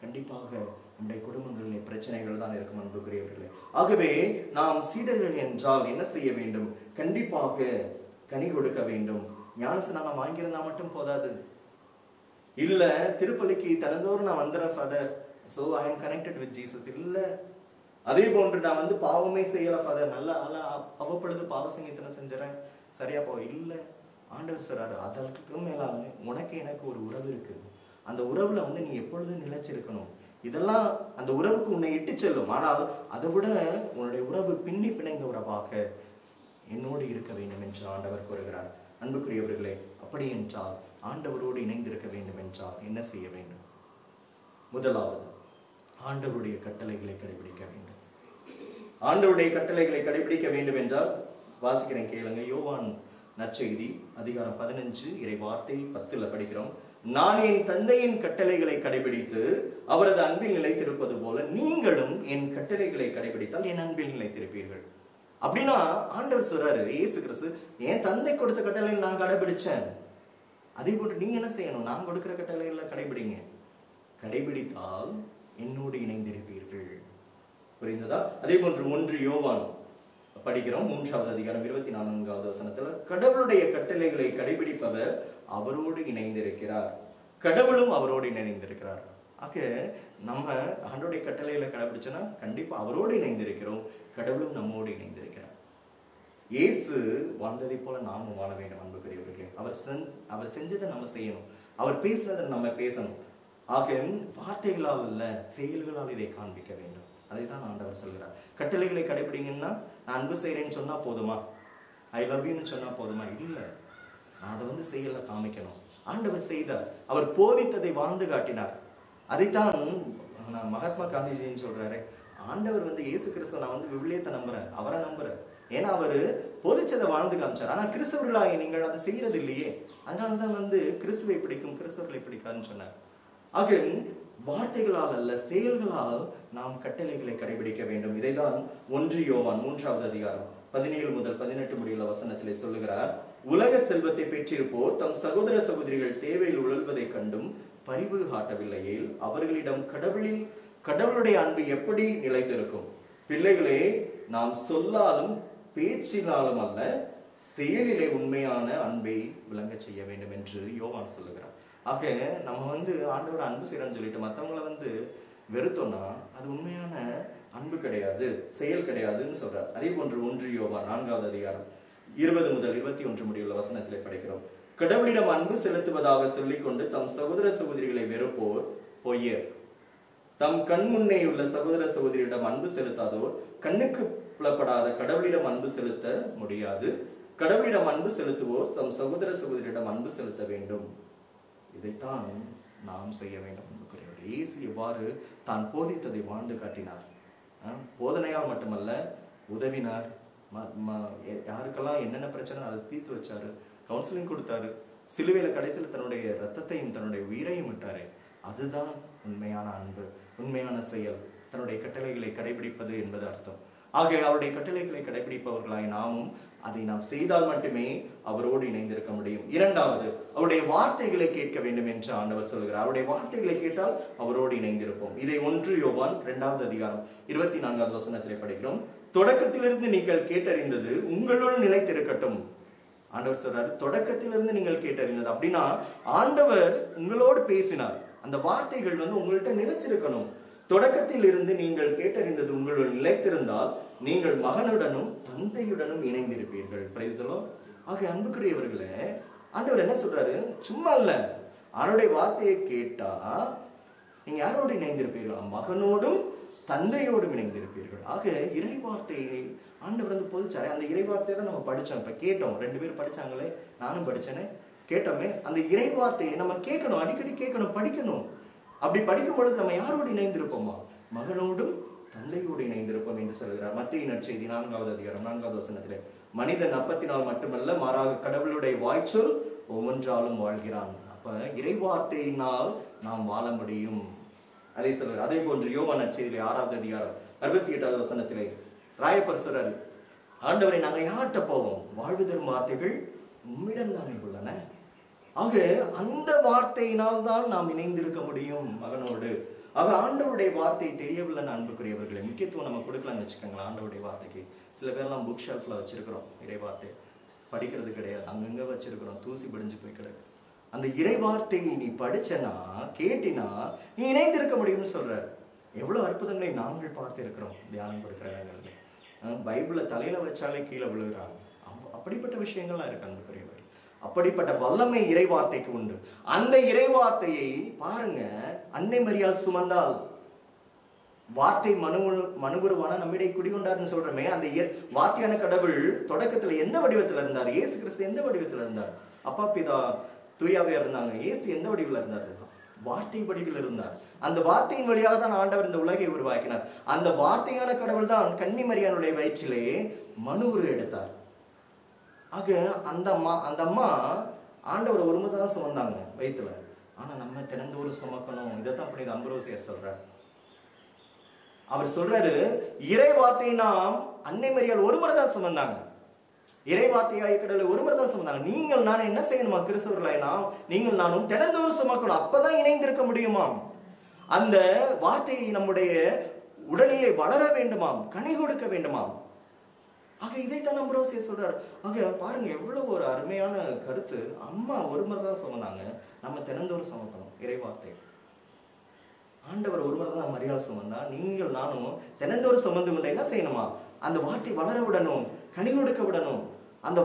கண்டிப்பாக நம்முடைய குடும்பங்களிலே பிரச்சனைகள் தான் இருக்கும். அன்புக்குரியவர்களே, ஆகவே நாம் சீடர்கள் என்றால் என்ன செய்ய வேண்டும்? கண்டிப்பாக கனி கொடுக்க வேண்டும். ஞானஸ்நானம் வாங்கியிருந்தா மட்டும் போதாது. இல்ல திருப்பலிக்கு தினந்தோறும் நான் வந்துடுறேன் father, so I am connected with Jesus. இல்ல அதே போன்று நான் வந்து பாவமே செய்யல ஃபாதர், நல்லா அவ்வப்பொழுது பாவ சங்கீதனை செஞ்சுறேன், சரியா போ. இல்ல, ஆண்டவர் சொல்றாரு, அதற்கு மேலாக உனக்கு எனக்கு ஒரு உறவு இருக்கு. அந்த உறவுல வந்து நீ எப்பொழுதும் நிலைச்சிருக்கணும். இதெல்லாம் அந்த உறவுக்கு உன்னை இட்டு செல்லும். ஆனால் அதை விட உன்னுடைய உறவு பின்னி பிணைந்த உறவாக என்னோடு இருக்க வேண்டும் என்று ஆண்டவர் கூறுகிறார். அன்புக்குரியவர்களே, அப்படி என்றால் ஆண்டவரோடு இணைந்திருக்க வேண்டும் என்றால் என்ன செய்ய வேண்டும்? முதலாவது, ஆண்டவருடைய கட்டளைகளை கடைபிடிக்க வேண்டும். ஆண்டவருடைய கட்டளைகளை கடைபிடிக்க வேண்டும் என்றால் வாசிக்கிறேன், கேளுங்க. யோவான் நற்செய்தி அதிகாரம் 15 இறை வார்த்தை 10 படிக்கிறோம். நான் என் தந்தையின் கட்டளைகளை கடைபிடித்து அவரது அன்பில் நிலைத்திருப்பது போல நீங்களும் என் கட்டளைகளை கடைபிடித்தால் என் அன்பில் நிலைத்திருப்பீர்கள். அப்படின்னா ஆண்டவர் சொல்றாரு, இயேசு கிறிஸ்து, என் தந்தை கொடுத்த கட்டளைகளை நான் கடைபிடிச்சேன், அதே போன்று நீங்க என்ன செய்யணும்? நான் கொடுக்கிற கட்டளைகளை கடைபிடிங்க. கடைபிடித்தால் என்னோடு இணைந்திருப்பீர்கள். புரிந்ததா? அதே போன்று 1 யோவான் படிக்கிறோம், 3வது அதிகாரம் 24வது வசனத்துல, கடவுளுடைய கட்டளைகளை கடைபிடிப்பவர் அவரோடு இணைந்திருக்கிறார், கடவுளும் அவரோடு இணைந்திருக்கிறார். ஆக நம்ம ஆண்டவருடைய கட்டளைகளை கடைபிடிச்சோன்னா கண்டிப்பா அவரோடு இணைந்திருக்கிறோம், கடவுளும் நம்மோடு இணைந்திருக்கிறார். இயேசு வாழ்ந்ததை போல நாமும் வாழ வேண்டும். அன்புக்குரியவர்களே, அவர் செஞ்சதை நம்ம செய்யணும், அவர் பேசுனதை நம்ம பேசணும். ஆக வார்த்தைகளால் இல்ல, செயல்களால் இதை காண்பிக்க வேண்டும். அதைதான் ஆண்டவர் சொல்கிறார். கட்டளைகளை கடைபிடிங்கன்னா நான் அன்பு செய்யறேன்னு சொன்னா போதுமா? ஐ லவ் யூன்னு சொன்னா போதுமா? இல்ல, நான் அதை வந்து செயல காமிக்கணும். ஆண்டவர் செய்தார், அவர் போதித்ததை வாழ்ந்து காட்டினார். அதைத்தான் நான் மகாத்மா காந்திஜின்னு சொல்றாரு, ஆண்டவர் வந்து இயேசு கிறிஸ்துவ நான் வந்து விவிலியத்தை நம்புறேன், அவரை நம்புறேன், ஏன்னா அவரு போதிச்சதை வாழ்ந்து காமிச்சார். ஆனா கிறிஸ்தவர்களாக நீங்கள் அதை செய்யறது இல்லையே, அதனாலதான் வந்து கிறிஸ்துவை பிடிக்கும், கிறிஸ்தவர்களை பிடிக்காதுன்னு சொன்னார். ஆக வார்த்தைகளால் அல்ல, செயல்களால் நாம் கட்டளைகளை கடைபிடிக்க வேண்டும். இதைதான் 1 யோவான் 3வது அதிகாரம் 17 முதல் 18 முடியுள்ள வசனத்திலே சொல்லுகிறார். உலக செல்வத்தை பெற்றிருப்போர் தம் சகோதர சகோதரிகள் தேவையில் உழல்வதை கண்டும் பரிவு காட்டவில்லையேல் அவர்களிடம் கடவுளுடைய அன்பு எப்படி நிலைத்திருக்கும்? பிள்ளைகளே, நாம் சொல்லாலும் பேச்சினாலும் அல்ல, செயலிலே உண்மையான அன்பை விளங்க செய்ய வேண்டும் என்று யோவான் சொல்லுகிறார். ஆக நம்ம வந்து ஆண்டவர் அன்பு செய்யறோம்னு சொல்லிட்டு மற்றவங்களை வெறுத்தோம்னா அது உண்மையான அன்பு கிடையாது, செயல் கிடையாதுன்னு சொல்றார். அதே போன்று 1 யோவான் 4வது அதிகாரம் 20 முதல் 21 முடிவுள்ள வசனத்திலே படிக்கிறோம். கடவுளிடம் அன்பு செலுத்துவதாக சொல்லிக்கொண்டு தம் சகோதர சகோதரிகளை வெறுப்போர் பொய்யர். தம் கண் முன்னே உள்ள சகோதர சகோதரியிடம் அன்பு செலுத்தாதோர் கண்ணுக்கு புலப்படாத கடவுளிடம் அன்பு செலுத்த முடியாது. கடவுளிடம் அன்பு செலுத்துவோர் தம் சகோதர சகோதரியிடம் அன்பு செலுத்த வேண்டும். இதைத்தான் நாம் செய்ய வேண்டும். இயேசு எவ்வாறு தான் போதித்ததை வாழ்ந்து காட்டினார். போதனையால் மட்டுமல்ல, உதவினார். யாருக்கெல்லாம் என்னென்ன பிரச்சனை அதை தீர்த்து வச்சாரு, கவுன்சிலிங் கொடுத்தாரு. சிலுவையில கடைசியில் தன்னுடைய ரத்தத்தையும் தன்னுடைய உயிரையும் விட்டாரு. அதுதான் உண்மையான அன்பு, உண்மையான செயல். தன்னுடைய கட்டளைகளை கடைபிடிப்பது என்பது அர்த்தம். ஆக அவருடைய கட்டளைகளை கடைபிடிப்பவர்களாய் நாமும் அதை நாம் செய்தால் மட்டுமே அவரோடு இணைந்திருக்க முடியும். இரண்டாவது, அவருடைய வார்த்தைகளை கேட்க வேண்டும் என்று ஆண்டவர் சொல்கிறார். அவருடைய வார்த்தைகளை கேட்டால் அவரோடு இணைந்திருப்போம். இதை 1 யோவான் 2வது அதிகாரம் 24வது வசனத்திலே படிக்கிறோம். தொடக்கத்திலிருந்து நீங்கள் கேட்டறிந்தது உங்களுள் நிலைத்திருக்கட்டும். ஆண்டவர் சொல்றாரு, தொடக்கத்திலிருந்து நீங்கள் கேட்டறிந்தது அப்படின்னா ஆண்டவர் உங்களோடு பேசினார். அந்த வார்த்தைகள் உங்கள்கிட்ட நிலைச்சிருக்கணும். தொடக்கத்தில் இருந்து நீங்கள் கேட்டறிந்தது உங்களுள் நிலைத்திருந்தால் நீங்கள் மகனுடனும் தந்தையுடனும் இணைந்திருப்பீர்கள். Praise the Lord. ஆக அன்புக்குரியவர்களே, ஆண்டவர் என்ன சொல்றாரு? சும்மா இல்ல, அவருடைய வார்த்தையை கேட்டா நீங்க யாரோடு இணைந்திருப்பீர்கள்? மகனோடும் தந்தையோடும் இணைந்திருப்பீர்கள். ஆக இறை வார்த்தையை ஆண்டவர் போதிச்சாரு. அந்த இறை வார்த்தையை தான் நம்ம படிச்சோம். இப்ப கேட்டோம், 2 பேர் படிச்சாங்களே, நானும் படிச்சேனே, கேட்டோமே. அந்த இறை வார்த்தையை நம்ம கேட்கணும், அடிக்கடி கேட்கணும், படிக்கணும். அப்படி படிக்கும் பொழுது நம்ம யாரோடு இணைந்திருப்போமா? மகனோடும் தந்தையோடு இணைந்திருப்போம் என்று சொல்கிறார். மத்தேயு நற்செய்தி 4வது அதிகாரம் 4வது வசனத்திலே, மனிதன் அப்பத்தினால் மட்டுமல்ல மாறாக கடவுளுடைய வாய்ச்சொல் ஒவ்வொன்றாலும் வாழ்கிறான். அப்ப இறை வார்த்தையினால் நாம் வாழ முடியும். அதை சொல்றார். அதே போன்று யோவான் நற்செய்தியிலே 6வது அதிகாரம் 68வது வசனத்திலே ராயப்பர் சொல்றாரு, ஆண்டவரை நாங்க யார்கிட்ட போவோம்? வாழ்வு தரும் வார்த்தைகள் உம்மிடம் தானே உள்ளன. ஆக அந்த வார்த்தையினால் தான் நாம் இணைந்திருக்க முடியும் மகனோடு. ஆக ஆண்டவருடைய வார்த்தை தெரியவில்லைன்னு அன்புக்குரியவர்களை முக்கியத்துவம் நம்ம கொடுக்கலாம்னு வச்சுக்கோங்களேன். ஆண்டவருடைய வார்த்தைக்கு சில பேர்லாம் புக் ஷெல்ஃப்ல வச்சிருக்கிறோம், இறை வார்த்தை படிக்கிறது கிடையாது, அங்கங்க வச்சிருக்கிறோம், தூசி படிஞ்சு போய் கிடக்கு. அந்த இறை வார்த்தையை நீ படிச்சனா, கேட்டினா நீ இணைந்திருக்க முடியும்னு சொல்ற. எவ்வளவு அற்புதங்களை நாங்கள் பார்த்து இருக்கிறோம் தியானம் கொடுக்கிறாங்க. பைபிளை தலையில வச்சாலே கீழே விழுகிறாங்க. அப்படிப்பட்ட விஷயங்கள்லாம் இருக்கு அன்புக்குரியவர். அப்படிப்பட்ட வல்லமை இறை வார்த்தைக்கு உண்டு. அந்த இறை வார்த்தையை பாருங்க, அன்னை மரியாள் சுமந்தால் வார்த்தை மனுவுருவான நம்மிடையே குடிகொண்டார்னு சொல்றமே. அந்த வார்த்தையான கடவுள் தொடக்கத்துல எந்த வடிவத்துல இருந்தார்? இயேசு கிறிஸ்து எந்த வடிவத்துல இருந்தார்? அப்பா பிதா தூயாவே இருந்தாங்க. இயேசு எந்த வடிவில் இருந்தார்? வார்த்தை வடிவில் இருந்தார். அந்த வார்த்தையின் வழியாக தான் ஆண்டவர் இந்த உலகை உருவாக்கினார். அந்த வார்த்தையான கடவுள் தான் கன்னி மரியாளுடைய வயிற்றிலே மனு உரு எடுத்தார். ஆக அந்த அம்மா ஆண்டவர் ஒரு முறை தான் சுமந்தாங்க வயிற்றுல. ஆனா நம்ம தினந்தோறும் சுமக்கணும். இதைத்தான் புனித அம்ப்ரோசியஸ் சொல்றார். அவர் சொல்றாரு, இறை வார்த்தையை நாம் அன்னை மரியாள் ஒரு முறை தான் சுமந்தாங்க. இறை வார்த்தையாய் கடவுளை ஒரு முறை தான் சுமந்தாங்க. நீங்கள் நானும் என்ன செய்யணுமா? கிறிஸ்தவர்களாய் நீங்கள் நானும் தினந்தோறும் சுமக்கணும். அப்பதான் இணைந்திருக்க முடியுமாம். அந்த வார்த்தையை நம்முடைய உடலிலே வளர வேண்டுமாம், கனி கொடுக்க வேண்டுமாம். ஆக இதைத்தான் அம்ப்ரோசியஸ் சொல்றாரு. ஆக பாருங்க எவ்வளவு ஒரு அருமையான கருத்து. அம்மா ஒரு முறை தான் சுமந்தாங்க, நம்ம தினந்தோறும் சுமக்கணும் இறை வார்த்தை. ஆண்டவர் ஒரு முறை தான் மரியாதை சுமந்தா, நீங்கள் நானும் தினந்தோறும் சுமந்து கொண்டு என்ன செய்யணுமா? அந்த வார்த்தை வளர விடணும், கனி கொடுக்க விடணும். அந்த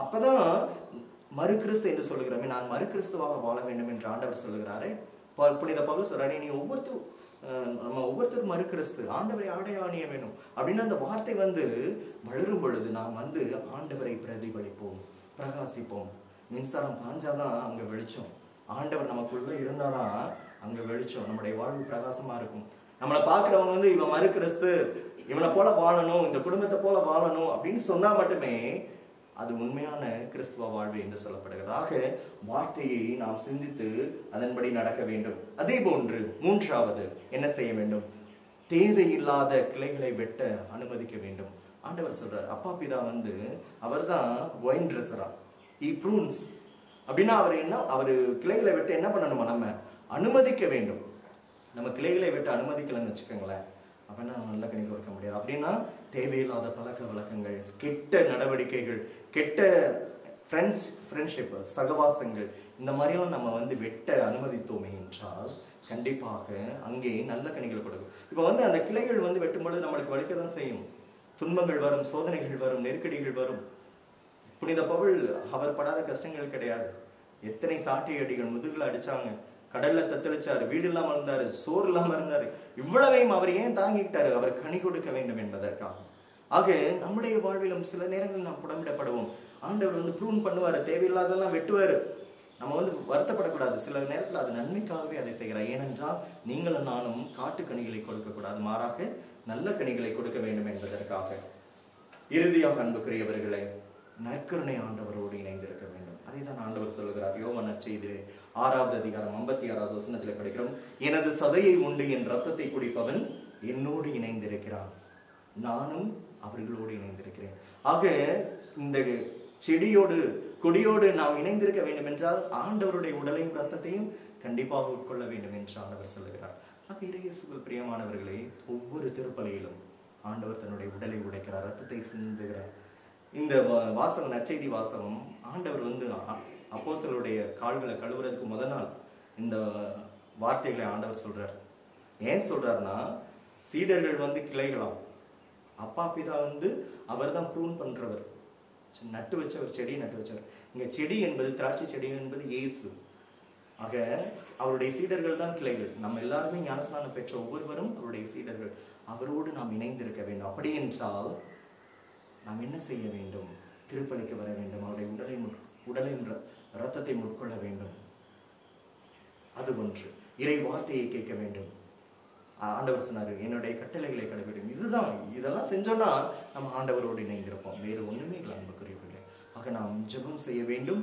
அப்பதான் மறு கிறிஸ்து என்று சொல்லுகிறோமே, நான் மறு கிறிஸ்துவாக வாழ வேண்டும் என்று ஆண்டவர் சொல்லுகிறாரே. புனித பவுல் சொல்றாரு, நீ நம்ம ஒவ்வொருத்தரும் மறு கிறிஸ்து, ஆண்டவரை ஆடைய அணிய வேணும் அப்படின்னு அந்த வார்த்தை வளரும் பொழுது நாம் ஆண்டவரை பிரதிபலிப்போம், பிரகாசிப்போம். மின்சாரம் பாஞ்சாதான் அங்க வெளிச்சம். ஆண்டவர் நமக்குள்ள இருந்தாதான் அங்க வெளிச்சம். நம்முடைய வாழ்வு பிரகாசமா இருக்கும். நம்மளை பார்க்கிறவங்க இவன் மறு கிறிஸ்து, இவனை போல வாழணும், இந்த குடும்பத்தை போல வாழணும் அப்படின்னு சொன்னா மட்டுமே அது உண்மையான கிறிஸ்துவ வாழ்வு என்று சொல்லப்படுகிறது. ஆக வார்த்தையை நாம் சிந்தித்து அதன்படி நடக்க வேண்டும். அதே போன்று மூன்றாவது என்ன செய்ய வேண்டும்? தேவையில்லாத கிளைகளை வெட்ட அனுமதிக்க வேண்டும். ஆண்டவர் சொல்றார், அப்பா பிதா அவர் தான் ஒயின் ட்ரெஸரா, he prunes அப்படின்னா அவரு கிளைகளை வெட்ட என்ன பண்ணணுமா? நம்ம அனுமதிக்க வேண்டும். நம்ம கிளைகளை வெட்ட அனுமதிக்கலன்னு வச்சுக்கோங்களேன், அப்படின்னா நல்ல கனி கொடுக்க முடியாது. அப்படின்னா தேவையில்லாத பழக்க வழக்கங்கள், கெட்ட நடவடிக்கைகள், கெட்ட ஃப்ரெண்ட்ஷிப், சகவாசங்கள், இந்த மாதிரிலாம் நம்ம வந்து வெட்ட அனுமதித்தோமே என்றால் கண்டிப்பாக அங்கே நல்ல கனிகள் கொடுக்கும். இப்போ வந்து அந்த கிளைகள் வந்து வெட்டும்பொழுது நம்மளுக்கு வலிக்க தான் செய்யும். துன்பங்கள் வரும், சோதனைகள் வரும், நெருக்கடிகள் வரும். புனித பவுல் அவர் படாத கஷ்டங்கள் கிடையாது. எத்தனை சாட்டை அடிகள் முதுகுல அடிச்சாங்க, கடல்ல தத்தளிச்சாரு, வீடு இல்லாம இருந்தாரு, சோறு இல்லாம இருந்தாரு. இவ்வளவையும் அவர் ஏன் தாங்கிட்டாரு? அவர் கனி கொடுக்க வேண்டும் என்பதற்காக. ஆக நம்முடைய வாழ்விலும் சில நேரங்களில் நாம் புடமிடப்படுவோம். ஆண்டவர் வந்து ப்ரூன் பண்ணுவாரு, தேவையில்லாதெல்லாம் வெட்டுவாரு. நம்ம வந்து வருத்தப்படக்கூடாது. சில நேரத்தில் அது நன்மைக்காகவே அதை செய்கிறார். ஏனென்றால் நீங்களும் நானும் காட்டு கனிகளை கொடுக்க கூடாது, மாறாக நல்ல கனிகளை கொடுக்க வேண்டும் என்பதற்காக. இறுதியாக அன்புக்குரியவர்களே, நற்கருணை ஆண்டவரோடு இணைந்திருக்க வேண்டும். அதை தான் ஆண்டவர் சொல்லுகிறார். யோவான் நற்செய்தியிலே 6வது அதிகாரம் 56வது வசனத்தில் படிக்கிறோம். எனது சதையை உண்டு என் ரத்தத்தை குடிப்பவன் என்னோடு இணைந்திருக்கிறான், நானும் அவர்களோடு இணைந்திருக்கிறேன். ஆக இந்த செடியோடு கொடியோடு நாம் இணைந்திருக்க வேண்டும் என்றால் ஆண்டவருடைய உடலையும் ரத்தத்தையும் கண்டிப்பாக உட்கொள்ள வேண்டும் என்று ஆண்டவர் சொல்லுகிறார். ஆக இயேசுவில் பிரியமானவர்களே, ஒவ்வொரு திருப்பலியிலும் ஆண்டவர் தன்னுடைய உடலை உடைக்கிறார், ரத்தத்தை சிந்துகிறார். இந்த வாசகம், நற்செய்தி வாசகம், ஆண்டவர் வந்து அப்போஸ்தலருடைய கால்களை கழுவுறதுக்கு முதல் நாள் இந்த வார்த்தைகளை ஆண்டவர் சொல்றார். ஏன் சொல்றாருன்னா, சீடர்கள் வந்து கிளைகளாம், அப்பா பிதா வந்து அவர் தான் ப்ரூன் பண்றவர், நட்டு வச்சவர், செடி நட்டு வச்சவர். இங்க செடி என்பது, திராட்சை செடி என்பது இயேசு. ஆக அவருடைய சீடர்கள் தான் கிளைகள். நம்ம எல்லாருமே ஞானஸ்நானம் பெற்ற ஒவ்வொருவரும் அவருடைய சீடர்கள். அவரோடு நாம் இணைந்திருக்க வேண்டும். அப்படி என்றால் நாம் என்ன செய்ய வேண்டும்? திருப்பலிக்கு வர வேண்டும், அவருடைய உடலின் இரத்தத்தை உட்கொள்ள வேண்டும். அது ஒன்று. இறை வார்த்தையை கேட்க வேண்டும். ஆண்டவர் சொன்னாரு, என்னுடைய கட்டளைகளை கடைபிடிக்கும். இதுதான், இதெல்லாம் செஞ்சோம்னா நம்ம ஆண்டவரோடு இணைந்திருப்போம். வேறு ஒண்ணுமே இல்லை அன்புக்குரியவர்களே. ஆக நாம் ஜெபம் செய்ய வேண்டும்.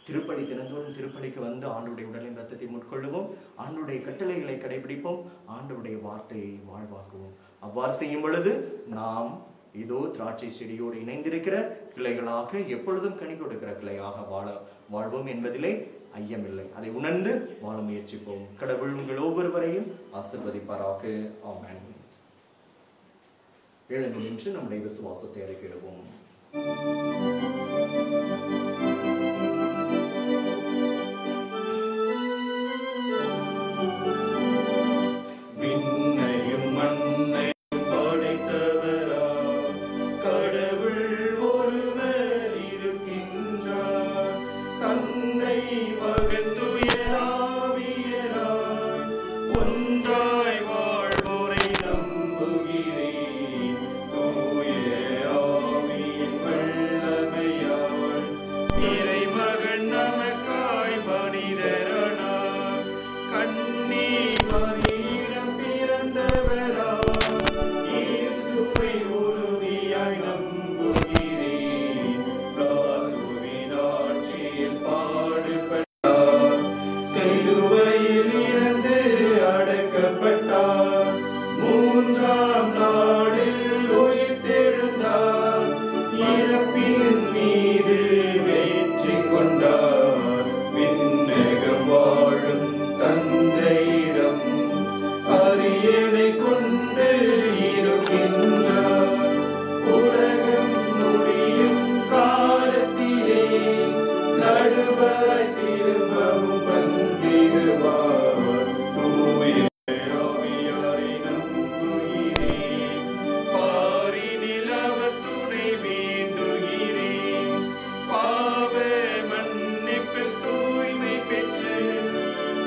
திருப்பலி தினந்தோறும் திருப்பலிக்கு வந்து ஆண்டவருடைய உடலின் ரத்தத்தை உட்கொள்ளுவோம், ஆண்டவருடைய கட்டளைகளை கடைபிடிப்போம், ஆண்டவருடைய வார்த்தையை வாழ்வாக்குவோம். அவ்வாறு செய்யும் பொழுது நாம் இதோ திராட்சை செடியோடு இணைந்திருக்கிற கிளைகளாக, எப்பொழுதும் கனி கொடுக்கிற கிளையாக வாழ்வோம் என்பதிலே ஐயமில்லை. அதை உணர்ந்து வாழ முயற்சிப்போம். கடவுள் உங்கள் ஒவ்வொருவரையும் ஆசீர்வதிப்பாராக. ஆமென். எழுந்து நின்று நம்முடைய விசுவாசத்தை அறிக்கையிடுவோம். விண்ணையும் மண்ணையும் படைத்தவரா கடவுள் ஒருவர் இருக்கின்றார். தந்தை மகன் தூய ஆவியராய் ஒன்றாய் வாழ்வோரை நம்புகிறேன். தூய ஆவியின் வல்லமையால் இறைமகன் நமக்காய் மனிதரானார். கண்ணி மரியிடம் பிறந்தவராய் இயேசுவை உறுதியாய் நம்புகிறேன். தாழ்வின் ஆட்சியில் பாடுபட்டார், சிலுவையில் இருந்து அடக்கப்பட்டார், மூன்றாம் நாளில் உயிர்த்தெழுந்தார், இறப்பின் மீது வெற்றி கொண்டார். விண்ணகம் வாழும் தந்தையிடம் அரியணை கொண்டு இருக்கின்றார். உலகம் முடியும் காலத்திலே நடுவராய் திரும்பவும் வந்திடுவார். தூய ஆவியாரை நம்புகிறேன். பாரினில் அவர் துணை வேண்டுகிறேன். பாவ மன்னிப்பில் தூய்மை பெற்று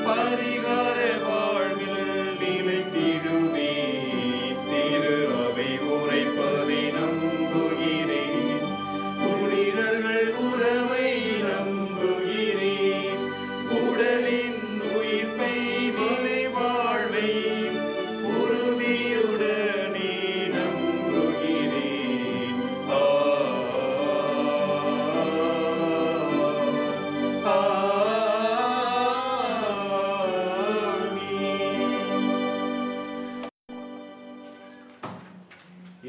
பரிகார வாழ்வில் நிலைத்திடுவேன். திரு அவை உரைப்பதை நம்புகிறேன். புனிதர்கள் உறவை நம்புகிறேன். உடலின் உயிர்ப்பை நிலை வாழ்வை உறுதியுடனே நம்புகிறேன்.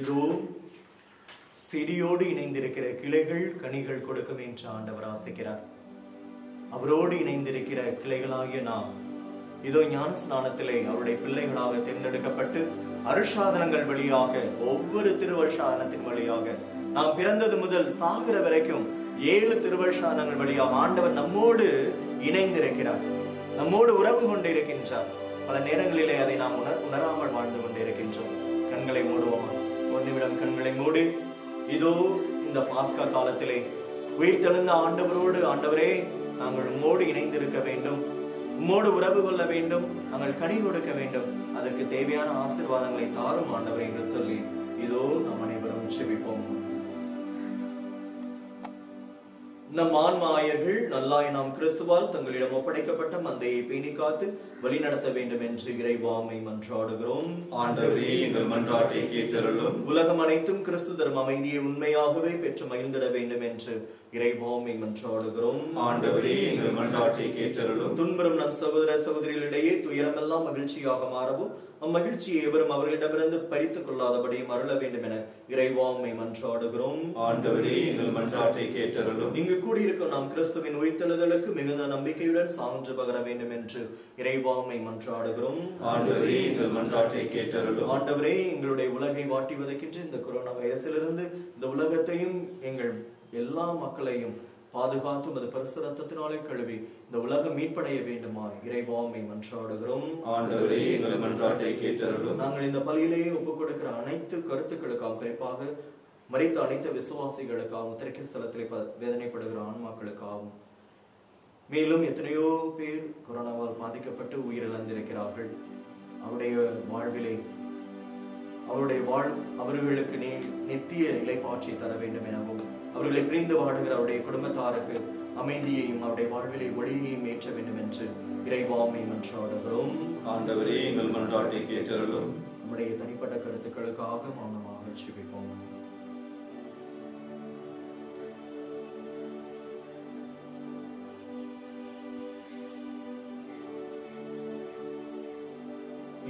இதோ செடியோடு இணைந்திருக்கிற கிளைகள் கனிகள் கொடுக்கும் என்று ஆண்டவர் ஆசைக்கிறார். அவரோடு இணைந்திருக்கிற கிளைகளாகிய நாம் இதோ ஞான ஸ்நானத்திலே அவருடைய பிள்ளைகளாக தேர்ந்தெடுக்கப்பட்டு அருட்சாதனங்கள் வழியாக, ஒவ்வொரு திருவருட்சாதனத்தின் வழியாக நாம் பிறந்தது முதல் சாகிற வரைக்கும் 7 திருவருஷானங்கள் வழியாக ஆண்டவர் நம்மோடு இணைந்திருக்கிறார், நம்மோடு உறவு கொண்டு இருக்கின்றார். பல நேரங்களிலே அதை நாம் உணராமல் வாழ்ந்து கொண்டு இருக்கின்றோம். கண்களை மூடுவோம். ஒரு நிமிடம் கண்களை மூடி, இதோ இந்த பாஸ்கா காலத்திலே உயிர்த்தெழுந்த ஆண்டவரோடு, ஆண்டவரே நாங்கள் உம்மோடு இணைந்திருக்க வேண்டும், உம்மோடு உறவு கொள்ள வேண்டும், நாங்கள் கனி கொடுக்க வேண்டும், அதற்கு தேவையான ஆசீர்வாதங்களை தாரும் ஆண்டவரே என்று சொல்லி இதோ நாம் அனைவரும் செபிப்போம். நம் ஆன்மாயர்கள் நல்லாய் நாம் கிறிஸ்துவால் தங்களிடம் ஒப்படைக்கப்பட்ட மந்தையை பேணி காத்து வழிநடத்த வேண்டும் என்று இறைவாமை மன்றாடுகிறோம். ஆண்டவரே எங்கள் மன்றாட்டை கேட்டருளும். உலகம் அனைத்தும் கிறிஸ்து தரும் அமைதியை உண்மையாகவே பெற்று மகிழ்ந்திட வேண்டும் என்று இறைவாமை மன்றாடுகிறோம். ஆண்டவரே எங்கள் மன்றாட்டை கேட்டருளும். துன்புறும் நம் சகோதர சகோதரிகளிடையே துயரமெல்லாம் மகிழ்ச்சியாக மாறவும், அம்மகிழ்ச்சியை எவரும் அவர்களிடமிருந்து பறித்துக் கொள்ளாதபடியும் அருள வேண்டும் என இறைவாமை மன்றாடுகிறோம். ஆண்டவரே எங்கள் மன்றாட்டை கேட்டருளும். இங்கு கூடியிருக்கும் நாம் கிறிஸ்துவின் உயிர்த்தெழுதலுக்கு மிகுந்த நம்பிக்கையுடன் சான்று பகர வேண்டும் என்று இறைவாமை மன்றாடுகிறோம். ஆண்டவரே எங்கள் மன்றாட்டை கேட்டருளும். ஆண்டவரே எங்களுடைய உலகை வாட்டி வதைக்கின்ற இந்த கொரோனா வைரஸிலிருந்து இந்த உலகத்தையும் எங்கள் எல்லா மக்களையும் பாதுகாத்து அது பரிசு ரத்தத்தினாலே கழுவி இந்த உலகம் மீட்படைய வேண்டுமா இறைவாமை மன்றாடுகிறோம். ஆண்டவரே எங்கள் மன்றாட்டை கேட்டருளும். நாங்கள் இந்த பலியிலேயே ஒப்புக் கொடுக்கிற அனைத்து கருத்துக்களுக்காக, குறிப்பாக மரித்த அனைத்து விசுவாசிகளுக்காகவும், திரைக்கு ஸ்தலத்திலே வேதனைப்படுகிற ஆன்மாக்களுக்காகவும், மேலும் எத்தனையோ பேர் கொரோனாவால் பாதிக்கப்பட்டு உயிரிழந்திருக்கிறார்கள், அவருடைய வாழ்விலே அவர்களுக்கு நித்திய இலைப்பாற்றி தர வேண்டும் எனவும், அவர்களை பிரிந்து வாடுகிற அவருடைய குடும்பத்தாருக்கு அமைதியையும் அவருடைய வாழ்விலை ஒளியையும் ஏற்ற வேண்டும் என்று இறைவாமை மன்றாடுகிறோம். ஆண்டவரே எங்கள் மன்றாட்டை கேட்டருளும். நம்முடைய தனிப்பட்ட கருத்துக்களுக்காக மௌனமாக ஜெபிப்போம்.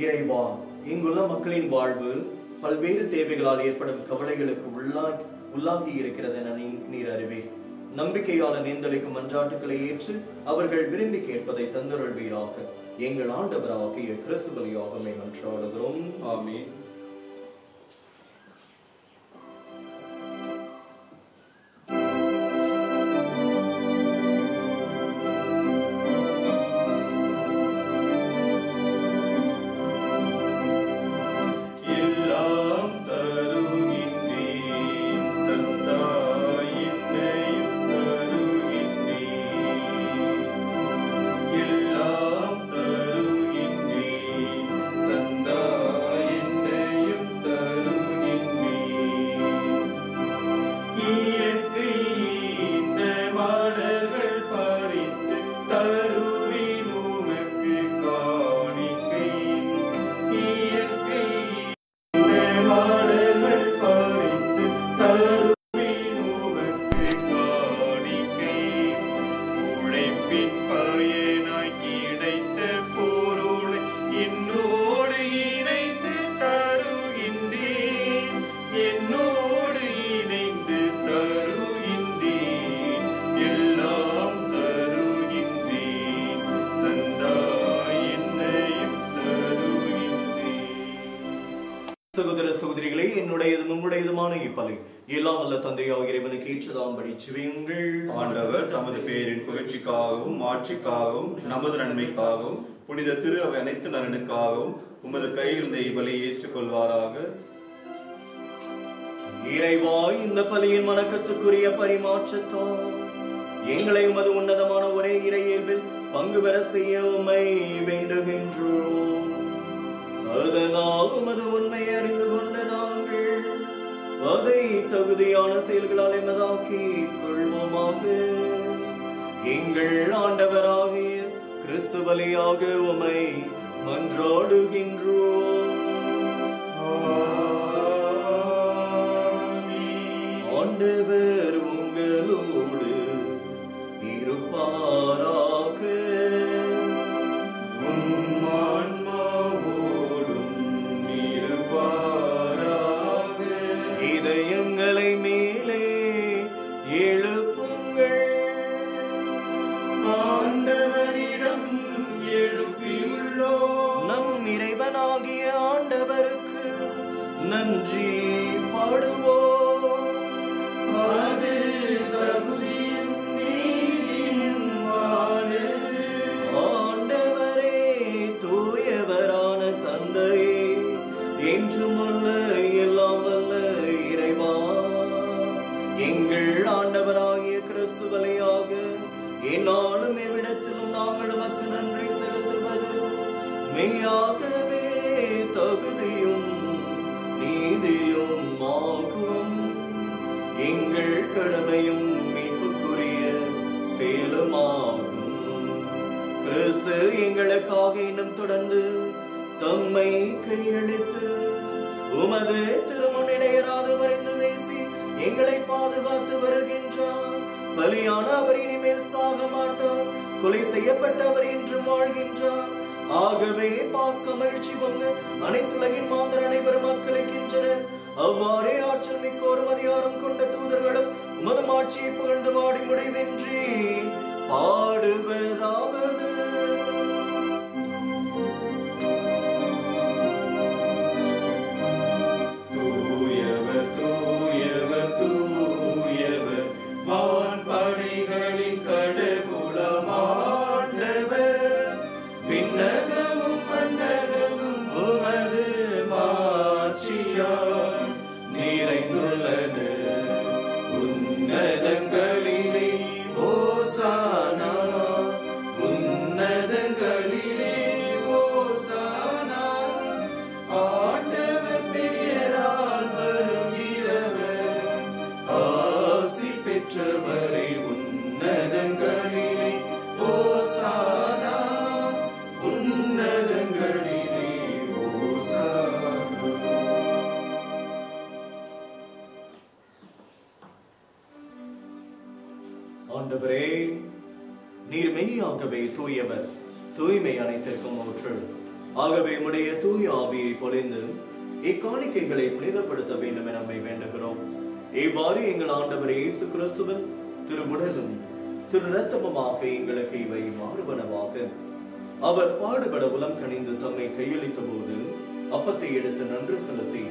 இறைவா, இங்குள்ள மக்களின் வாழ்வு பல்வேறு தேவைகளால் ஏற்படும் கவலைகளுக்கு உள்ளாகி இருக்கிறது என நீர் அறிவீர். நம்பிக்கையாளர் நேர்ந்தளிக்கும் மன்றாட்டுக்களை ஏற்று அவர்கள் விரும்பி கேட்பதை தந்தருள்வீராக. எங்கள் ஆண்டவராகிய கிறிஸ்து வழியாக மன்றாடுகிறோம். ஆமென். சகோதர சகோதரிகளே, என்னுடையதும் உங்களுடையதுமான இப்பலி எல்லாம் வல்ல தந்தையாக இறைவனுக்கு ஏற்றதாம்படி ஜெபியுங்கள். ஆண்டவர் தமது பெயரின் புகழ்ச்சிக்காகவும் மாட்சிக்காகவும் நமது நன்மைக்காகவும் புனித திரு அவை அனைத்து நலனுக்காகவும் உமது கையில் இந்த பலியை ஏற்றுக்கொள்வாராக. இறைவா, இந்த பலியின் வணக்கத்துக்குரிய பரிமாற்றத்தால் எங்களை உமது உன்னதமான ஒரே இறையியல்பில் பங்கு பெற செய்ய உம்மை வேண்டுகின்றோம். அதனால் உமது உண்மை அறிந்து கொண்ட நாங்கள் அதை தகுதியான செயல்களால் எமதாக்கி கொள்வோமாக. எங்கள் ஆண்டவராகிய கிறிஸ்து வழியாக உம்மை மன்றாடுகின்றோம். ஆண்டவர் உங்களோடு இருப்பாராக. இதயங்களை மேலே எழுப்புங்கள். ஆண்டவரிடம் எழுப்பியுள்ளோம். நம் இறைவனாகிய ஆண்டவருக்கு நன்றி பாடுவோம். கிறிஸ்து வழியாக என்னாலும் எவ்விடத்திலும் நாங்கள் உமக்கு நன்றி செலுத்துவது மெய்யாகவே தகுதியும் நீதியும் ஆகும். எங்கள் கடமையும் மீட்புக்குரிய செயலுமாகும். கிறிஸ்து எங்களுக்காக இன்னும் தொடர்ந்து தம்மை கையளித்து உமது திருமுன்னிடையராது வரைந்து பேசி எங்களை பாதுகாத்து வருகின்றார். பலியான அவர் இனிமேல் சாக மாட்டார். கொலை செய்யப்பட்டவர் என்று வாழ்கின்றார். ஆகவே பாஸ்க மகிழ்ச்சி பொங்க அனைத்துலகின் மாந்தர் அனைவரும் மக்களுக்கின்றனர். அவ்வாறே ஆற்றல் மிக்கோரும் அதிகாரம் கொண்ட தூதர்களும் உமது ஆட்சியை புகழ்ந்து பாடி முடிவின்றி பாடுவதாவது. தூயவர் தூயவர் தூயவர் வான்படைகளின் கடவுளமாண்டவர். விண்ணகமும் மண்ணகமும் உமது மாட்சியால் நிறைந்துள்ளன. உன்னதங்களிலே ஓசானா, உன்னதங்களிலே ஓசானா. ஆண்டவர் பெயரால் வருகிறவர் ஆசி பெற்றவரை. உன்னதங்களிலே ஓசானா, உன்னதங்களிலே ஓசானா. ஆண்டவரே, நீர் மெய்யாகவே தூயவர், தூய்மை அனைத்திற்கும் ஊற்று. ஆகவே உடைய தூய ஆவியை பொழிந்து இக்காணிக்கைகளை புனிதப்படுத்த வேண்டும் என நம்மை வேண்டுகிறோம். இவ்வாறு எங்கள் ஆண்டவர் இயேசு கிறிஸ்துவின் திருவுடலும் திரு இரத்தமுமாக எங்களுக்கு இவை மாறுபனவாக. அவர் பாடுபட உலம் கணிந்து தம்மை கையளித்த போது அப்பத்தை எடுத்து நன்றி செலுத்தி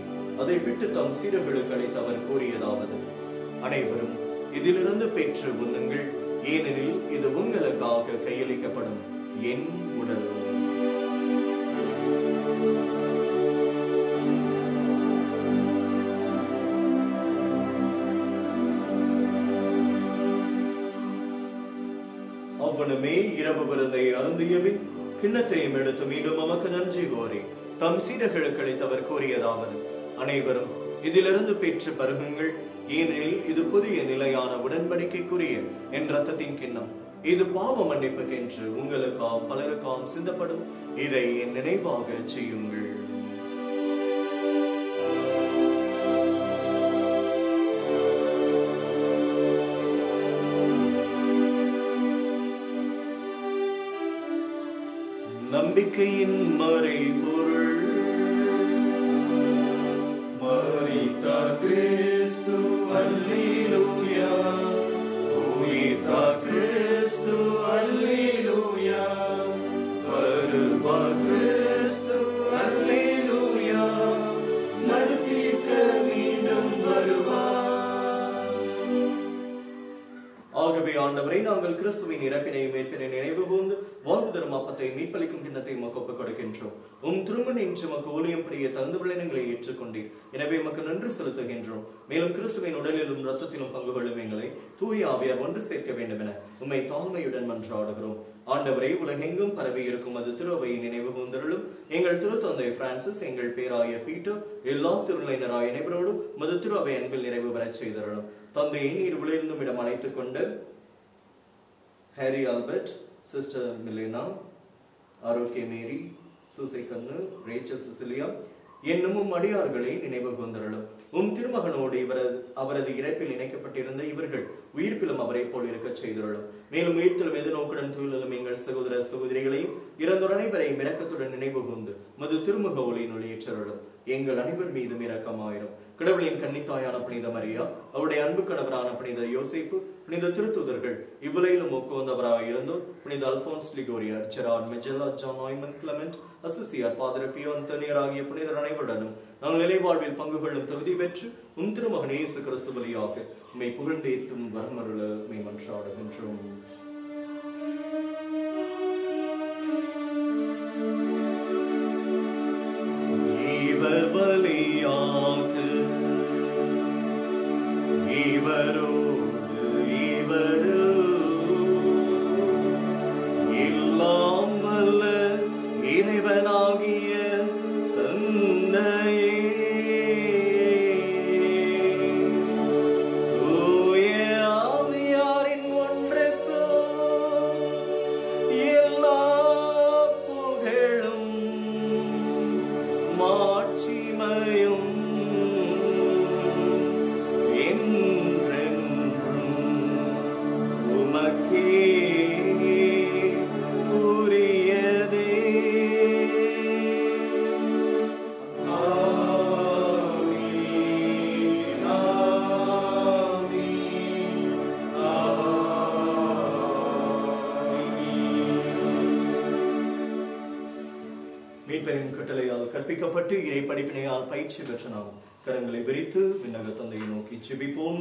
அதை விட்டு தம் சீடர்களுக்கு அளித்து அவர் கூறியதாவது: அனைவரும் இதிலிருந்து பெற்று உண்ணுங்கள், ஏனெனில் இது உங்களுக்காக கையளிக்கப்படும் என் உடல். அவ்வனமே இரவு விருந்தை அருந்தியபின் கிண்ணத்தையும் எடுத்து மீண்டும் உமக்கு நன்றி கோரி தம் சீடர்களுக்கு அளித்தவர் கூறியதாவது: அனைவரும் இதிலிருந்து பெற்று பருகுங்கள், ஏனெனில் இது புதிய நிலையான உடன்படிக்கைக்குரிய என் ரத்தத்தின் கிண்ணம். இது பாவ மன்னிப்புக்கென்று உங்களுக்காம் பலருக்காம் சிந்தப்படும். இதை என் நினைவாக செய்யுங்கள். நம்பிக்கையின் மறைபொருள். மரித்தார் கிறிஸ்து, அல்லேலூயா. உயிர்த்தார் கிறிஸ்து, அல்லேலூயா. வருவார் கிறிஸ்து, அல்லேலூயா. மறுதீர்க்க மீண்டும் வருவார். ஆகவே ஆண்டவரை, நாங்கள் கிறிஸ்துவின் இறப்பினையும் மீட்பினை நினைவு கூர்ந்து வாழ்வு தரும் அப்பத்தை மீட்பளிக்கும் கிண்ணத்தை உமக்கு ஒப்புக் கொடுக்கின்றோம். உம் திருமண் இன்று உமக்கு ஊழியம் புரிய தந்து விளைனங்களை ஏற்றுக்கொண்டீர். எனவே உமக்கு நன்றி செலுத்துகின்றோம். மேலும் கிறிஸ்துவின் உடலிலும் இரத்தத்திலும் பங்கு கொள்ளும் எங்களை தூய ஆவியார் ஒன்று சேர்க்க வேண்டும் என உம்மை தாழ்மையுடன் மன்றாடுகிறோம். ஆண்டவரை, உலகெங்கும் பரவி இருக்கும் அது திருவையை நினைவு கூர்ந்தருளும். எங்கள் திருத்தந்தை பிரான்சிஸ், எங்கள் பேராயர் பீட்டர், எல்லா திருநிலையினராய் அனைவரோடும் மது திருவை அன்பில் நிறைவு பெறச் செய்தருளும். தந்தையை நீர் விளைந்தும் இடம் அழைத்துக் கொண்டு ஹாரி ஆல்பர்ட், சிஸ்டர் மிலேனா, ஆரோக்கிய மேரி, சூசை கண்ணு, ரேச்சல் சிசிலியா என்னும் அடியார்களை நினைவு கூர்ந்தருளும். உம் திருமகனோடு அவரது இறப்பில் இணைக்கப்பட்டிருந்த இவர்கள் உயிர்ப்பிலும் அவரை போல் இருக்க செய்தருளும். மேலும் உயிர்த்திலும் எதிர்நோக்குடன் துயிலும் எங்கள் சகோதர சகோதரிகளையும் இறந்தோர் அனைவரையும் இரக்கத்துடன் நினைவு கூர்ந்து மது திருமுக ஒளியினுள் ஏற்றருளும். எங்கள் அனைவர் மீதும் இரக்கமாயிரும். கடவுளின் கன்னித்தாயான புனித மரியா, அவருடைய அன்பு கணவரான புனித யோசேப்பு, புனித திருத்தூதர்கள், இவ்வுலகிலும் ஒக்குவந்தவராக இருந்தோர் புனித அல்போன்ஸ் லிகோரியார், ஜெரார்ட் மெஜெல்லா, ஜான் நாய்மன், கிளமெண்ட், அசிசியார், பாதிரி பியோ அந்தோனியர் ஆகிய புனிதர் அனைவருடனும் நாங்கள் நிலை வாழ்வில் பங்கு கொள்ளும் தகுதி பெற்று உம் திருமகன் இயேசு கிறிஸ்து வழியாக உம்மை புகழ்ந்தேத்தும் வரமருள உம்மை மன்றாடுகின்றோம். இவர் பலியாக இவரோடு இவர் மீட்பெரும் கட்டளையால் கற்பிக்கப்பட்டு இறை படிப்பினையால் பயிற்சி பெற்ற நாம் கரங்களை விரித்து விண்ணக தந்தையை நோக்கி ஜெபிப்போம்.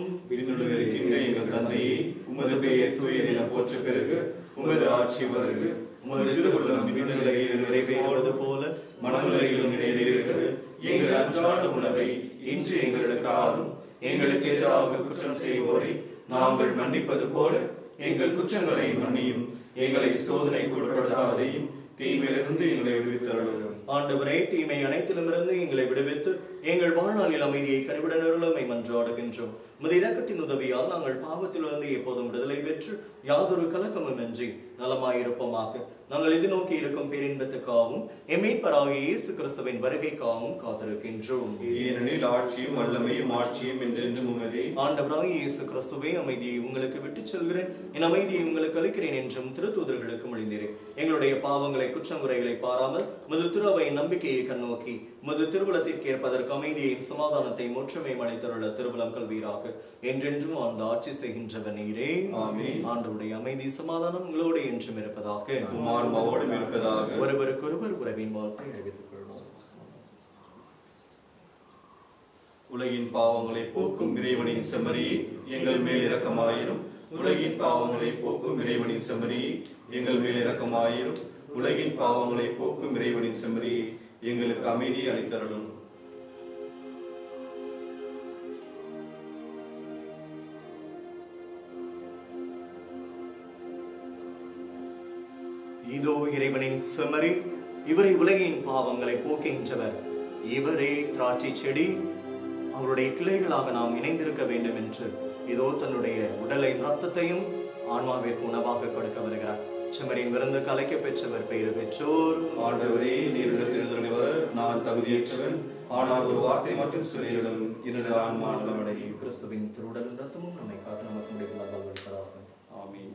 எங்கள் தந்தையே, உமது பெயர் தூயது என போற்ற பிறகு உமது ஆட்சி வருக. உமது திருவுள்ளம் விண்ணுலகில் நிறைவேறுவது போல மனநிலையிலும் நிறைவேறுகிறது. எங்கள் அன்றாட உணவை இன்று எங்களுக்கு தாரும். எங்களுக்கு எதிராக குற்றம் செய்வோரை நாங்கள் மன்னிப்பது போல எங்கள் குற்றங்களை மன்னியும். எங்களை சோதனைக்கு உட்படுத்தாதையும் தீமையிலிருந்து எங்களை விடுவித்தருளும். ஆண்டவரே, தீமை அனைத்திலுமிருந்து எங்களை விடுவித்து எங்கள் வாழ்நாளில் அமைதியை கனிவிட நிரலுமை மன்றாடுகின்றோம். உமது இரக்கத்தின் உதவியால் நாங்கள் பாவத்திலிருந்து எப்போதும் விடுதலை பெற்று யாதொரு கலக்கமுமின்றி நலமாயிருப்போமாக. நாங்கள் இது நோக்கி இருக்கும் பேரின்பத்துக்காகவும் எம்மீட்பராகிய இயேசு கிறிஸ்துவின் வருகைக்காகவும் காத்திருக்கின்றோம். ஏனெனில் ஆட்சியும் வல்லமையும் ஆட்சியும் என்றென்றும் உமதே. ஆண்டவராகிய இயேசு கிறிஸ்துவே, அமைதியை உங்களுக்கு விட்டுச் செல்கிறேன், என் அமைதியை உங்களுக்கு அளிக்கிறேன் என்றும் திருத்தூதர்களுக்கு மொழிந்தீரேன். எங்களுடைய பாவங்களை குற்றங்குறைகளை பாராமல் முது திருவை நம்பிக்கையை கண்ணோக்கி முது திருவுளத்திற்கு ஏற்பதற்கு அமைதியையும் சமாதானத்தையும் ஒற்றுமையும் அளித்தருள திருவுளம் கல்வீராக. என்றென்றும் ஆண்டு ஆட்சி செய்கின்றவர் நீரே. ஆமென். ஆண்டவருடைய அமைதி சமாதானம் உங்களோடு என்றும் இருப்பதாக. உம்மான்மாவோடும் இருப்பதாக. ஒருவருக்கொருவர் உறவின் வாழ்க்கை அறிவித்துக் கொள்வோம். உலகின் பாவங்களை போக்கும் இறைவனின் செம்மறியே, எங்கள் மேல் இரக்கமாயிரும். உலகின் பாவங்களை போக்கும் இறைவனின் செம்மறியே, எங்கள் மேல் இரக்கமாயிரும். உலகின் பாவங்களை போக்கும் இறைவனின் செம்மறியே, எங்களுக்கு அமைதியை அளித்தருளும். இதோ இறைவனின் செம்மறி, இவரை உலகின் பாவங்களை போக்குகின்றவர். இவரே திராட்சை செடி, அவருடைய கிளைகளாக நாம் இணைந்திருக்க வேண்டும் என்று இதோ தன்னுடைய உடலை ரத்தத்தையும் ஆன்மாவிற்கு உணவாக கொடுக்க வருகிறார். செம்மறியின் விருந்து கலைக்க பெற்றவர் பெயர் பெற்றோர். ஆண்டவரே, நீர் இடத்திலிருந்து வர நான் தகுதியற்றவன். ஆனால் ஒரு வார்த்தை மட்டும் சொல்லிவிடும், என்னுடைய ஆன்மா நலமடையும். கிறிஸ்துவின் திருவுடலும் ரத்தமும் நம்மை காத்து நமக்கு முடிவு நல்வாழ்வளிப்பதாக. ஆமென்.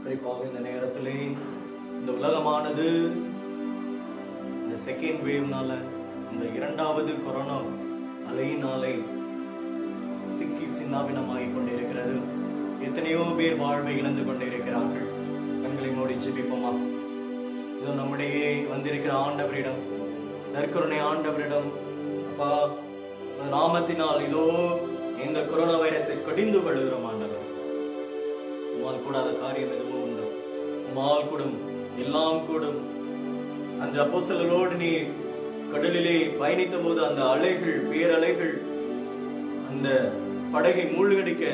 குறிப்பாக இந்த நேரத்திலே இந்த உலகமானது இந்த செகண்ட் வேவ்னால, இந்த இரண்டாவது கொரோனா அலையினாலே சிக்கி சின்னாபினமாகிக் கொண்டிருக்கிறது. எத்தனையோ பேர் வாழ்வை இழந்து கொண்டிருக்கிறார்கள். கண்களை மூடி ஜெபிப்போமா? இதோ நம்முடைய வந்திருக்கிற ஆண்டவரிடம், நற்கருணை ஆண்டவரிடம், அப்பா நாமத்தினால் இதோ இந்த கொரோனா வைரஸை கடிந்து கொள்கிறோம் ஆண்டவர். உம்மால் கூடாத காரியம் எதுவும் உண்டு? உம்மால் கூடும், எல்லாம் கூடும். அந்த அப்போஸ்தலரோடு நீ கடலிலே பயணித்த போது அந்த அலைகள், பேரலைகள் அந்த படகை மூழ்கடிக்க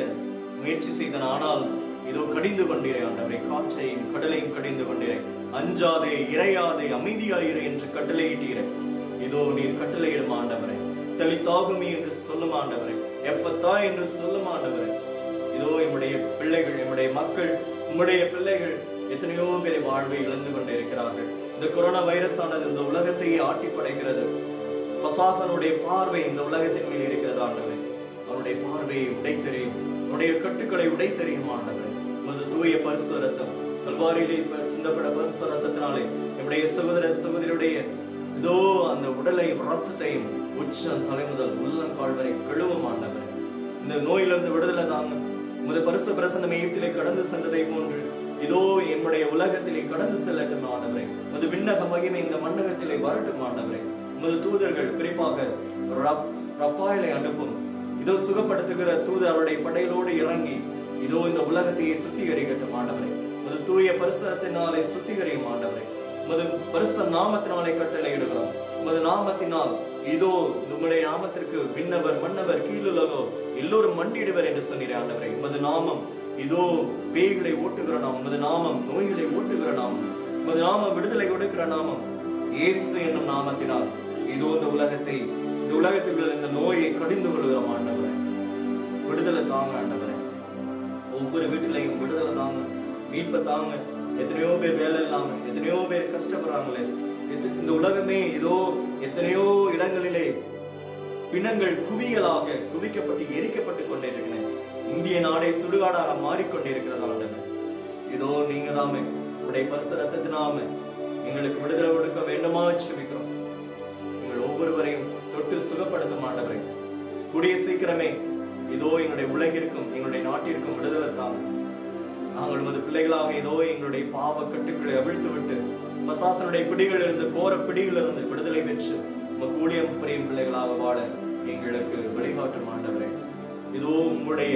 முயற்சி செய்தன. ஆனால் இதோ கடிந்து கொண்டீரே ஆண்டவரே, காற்றையும் கடலையும் கடிந்து கொண்டீரே. அஞ்சாதே, இறையாதே, அமைதியாயிரு என்று கட்டளையிட்டீரே. இதோ நீர் கட்டளையிடும் ஆண்டவரே. தலித்தாகுமே என்று சொல்லும் ஆண்டவரே, எஃபத்தா என்று சொல்லும் ஆண்டவரே. இதோ நம்முடைய பிள்ளைகள், நம்முடைய மக்கள், உம்முடைய பிள்ளைகள் எத்தனையோ பேரை வாழ்வை இழந்து கொண்டிருக்கிறார்கள். இந்த கொரோனா வைரஸ் ஆனது இந்த உலகத்தையே ஆட்டி படைக்கிறது. பசாசனுடைய பார்வை இந்த உலகத்தின் மேல் இருக்கிறது ஆண்டவரே. அவனுடைய பார்வையை உடைத்தெறியும், அவனுடைய கட்டுக்களை உடைத்தெறியும் ஆண்டவரே. உமது தூய பரிசு ரத்தம், கல்வாரியிலே சிந்தப்பட பரிசு ரத்தத்தினாலே நம்முடைய சகோதர சகோதரியுடைய இதோ அந்த உடலை ரத்தத்தையும் உச்சம் தலை முதல் உள்ளங்கால் வரை கழுவும் ஆண்டவரே. இந்த நோயிலிருந்து விடுதலை தாங்க. உமது பரிசு பிரசன்னம் எகிப்திலே கடந்து சென்றதை போன்று இதோ என்னுடைய உலகத்திலே கடந்து செல்லட்டும் ஆண்டவரே. உமது விண்ணக மகிமை இந்த மண்டபத்திலே வரட்டும் ஆண்டவரே. உமது தூதர்கள் குறிப்பாக ரஃபாயலை அனுப்பும். இதோ சுகப்படுத்துகிற தூதர் அவருடைய படையிலோடு இறங்கி இதோ இந்த உலகத்தையே சுத்திகரிக்கட்டும் ஆண்டவரே. உமது தூய பரிசுரத்தினாலே சுத்திகரியும் ஆண்டவரே. உமது பரிசு நாமத்தினாலே கட்டளையிடுகிறோம். உமது நாமத்தினால் இதோ உம்முடைய நாமத்திற்கு விண்ணவர் மன்னவர் கீழுலகோ எல்லோரும் மண்டிடுவர் என்று சொன்னீரே ஆண்டவரே. உமது நாமம் இதோ பேய்களை ஓட்டுகிற நாமம், உமது நாமம் நோய்களை ஓட்டுகிற நாமம், உமது நாமம் விடுதலை கொடுக்கிற நாமம். இயேசு என்னும் நாமத்தினால் இதோ இந்த உலகத்துக்குள்ள இந்த நோயை கடிந்து கொள்கிறோம் ஆண்டவரே. விடுதலை தாங்க ஆண்டவரே. ஒவ்வொரு வீட்டிலையும் விடுதலை தாங்க, மீட்பை தாங்க. எத்தனையோ பேர் வேலை இல்லாம, எத்தனையோ பேர் கஷ்டப்படுறாங்களே. இந்த உலகமே இதோ எத்தனையோ இடங்களிலே பிணங்கள் குவியலாக குவிக்கப்பட்டு எரிக்கப்பட்டு கொண்டிருக்கிறேன். இந்திய நாடே சுடுகாடாக மாறிக்கொண்டிருக்கிறது ஆண்டவர். இதோ நீங்க தாமே உடைய பரிசு ரத்தத்தினாம எங்களுக்கு விடுதலை கொடுக்க வேண்டுமா செபிக்கிறோம். எங்கள் ஒவ்வொருவரையும் தொட்டு சுகப்படுத்தும் ஆண்டவரே. கூடிய சீக்கிரமே இதோ எங்களுடைய உலகிற்கும் எங்களுடைய நாட்டிற்கும் விடுதலை தாங்க. நாங்கள் உமது பிள்ளைகளாக இதோ எங்களுடைய பாவ கட்டுக்களை அவிழ்த்து விட்டு பசாசனுடைய பிடிகள் இருந்து, கோர பிடிகள் இருந்து விடுதலை பெற்று உமக்கு ஊழியம் புரியும் பிள்ளைகளாக வாழ எங்களுக்கு வழிகாட்டும் ஆண்டவரே. இதோ உம்முடைய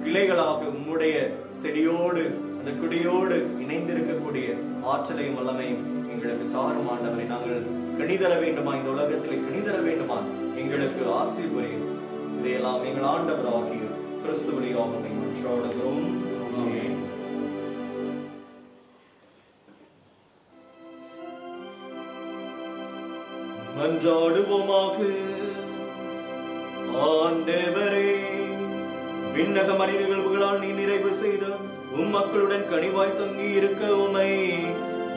கிளைகளாக உம்முடைய செடியோடு அந்த குடியோடு இணைந்திருக்கக்கூடிய ஆற்றலையும் வல்லமையும் எங்களுக்கு தாரும் ஆண்டவரை. நாங்கள் கணிதர வேண்டுமா, இந்த உலகத்திலே கணிதர வேண்டுமா, எங்களுக்கு ஆசி புரியும். இதையெல்லாம் எங்கள் ஆண்டவர் ஆகிய கிறிஸ்து வழியாக மன்றாடுகிறோம். ஆமென். மன்றாடுவோமாக. ஆண்டவரே, விண்ணக மறை நிகழ்வுகளால் நீ நிறைவு செய்த உம் மக்களுடன் கனிவாய் தங்கி இருக்க உம்மை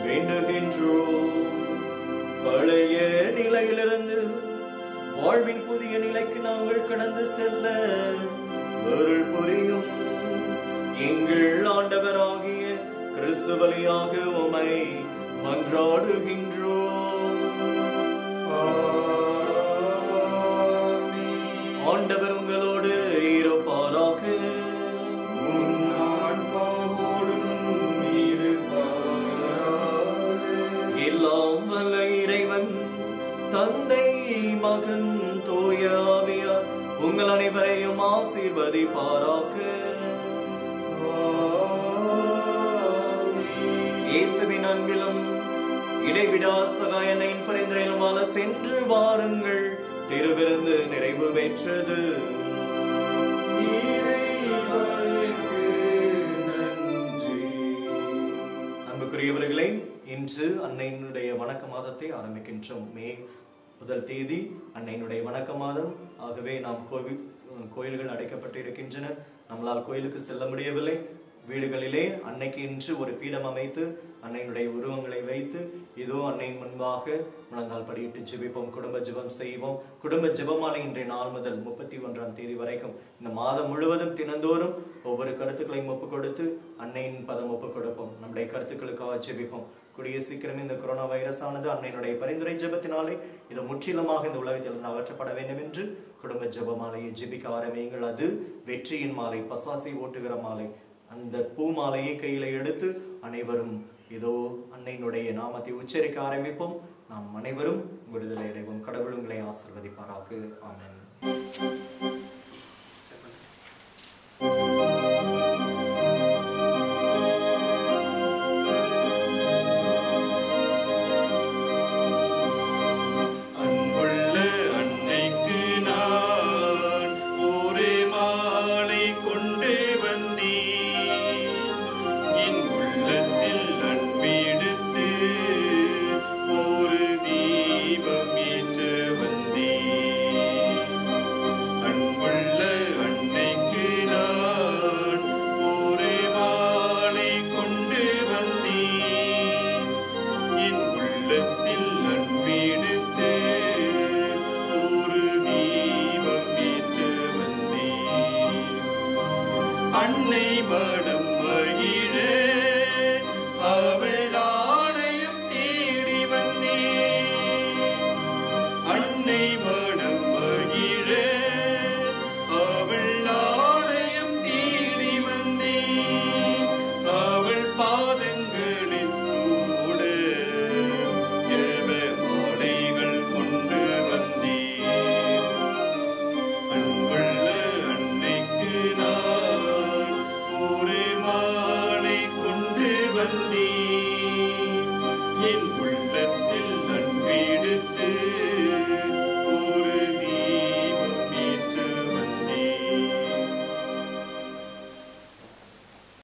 வேண்டுகின்றோம். பழைய நிலையிலிருந்து வாழ்வின் புதிய நிலைக்கு நாங்கள் கடந்து செல்ல அருள் புரியும். எங்கள் ஆண்டவராகிய கிறிஸ்து வழியாக உம்மை மன்றாடுகின்றோம். ஆண்டவர் உங்களோடு இருப்பாராக. எல்லாம் வல்ல இறைவன் தந்தை, மகன், தூய ஆவியார் உங்கள் அனைவரையும் ஆசீர்வதிப்பாராக. இயேசுவின் அன்பிலும் இடைவிடா சகாயனையின் பரிந்துரையிலுமால சென்று வாருங்கள். திருவிருந்து நிறைவு பெற்றது. அன்புக்குரியவர்களே, இன்று அன்னையினுடைய வணக்க மாதத்தை ஆரம்பிக்கின்றோம். மே 1 தேதி அன்னையினுடைய வணக்க மாதம். ஆகவே நாம் கோயில்கள் அடைக்கப்பட்டு இருக்கின்றன. நம்மளால் கோயிலுக்கு செல்ல முடியவில்லை. வீடுகளிலே அன்னைக்கு இன்று ஒரு பீடம் அமைத்து அன்னையினுடைய உருவங்களை வைத்து இதோ அன்னையின் முன்பாக முழங்கால் படியிட்டு ஜெபிப்போம். குடும்ப ஜெபம் செய்வோம். குடும்ப ஜெபமாலை இன்றைய நாள் முதல் 31ஆம் தேதி வரைக்கும் இந்த மாதம் முழுவதும் தினந்தோறும் ஒவ்வொரு கருத்துக்களையும் ஒப்புக் கொடுத்து அன்னையின் பதம் ஒப்புக் கொடுப்போம். நம்முடைய கருத்துக்களுக்காக ஜெபிப்போம். கூடிய சீக்கிரம் இந்த கொரோனா வைரஸ் ஆனது அன்னையினுடைய பரிந்துரை ஜெபத்தினாலே இது முற்றிலுமாக இந்த உலகத்திலிருந்து அகற்றப்பட வேண்டும் என்று குடும்ப ஜெபமாலையை ஜெபிக்க ஆரம்பியுங்கள். அது வெற்றியின் மாலை, பசாசை ஓட்டுகிற மாலை. அந்த பூ மாலையை கையில எடுத்து அனைவரும் இதோ அன்னையினுடைய நாமத்தை உச்சரிக்க ஆரம்பிப்போம். நாம் அனைவரும் விடுதலை அடைவோம். கடவுள் உங்களை ஆசீர்வதிப்பாராக. ஆமென். என்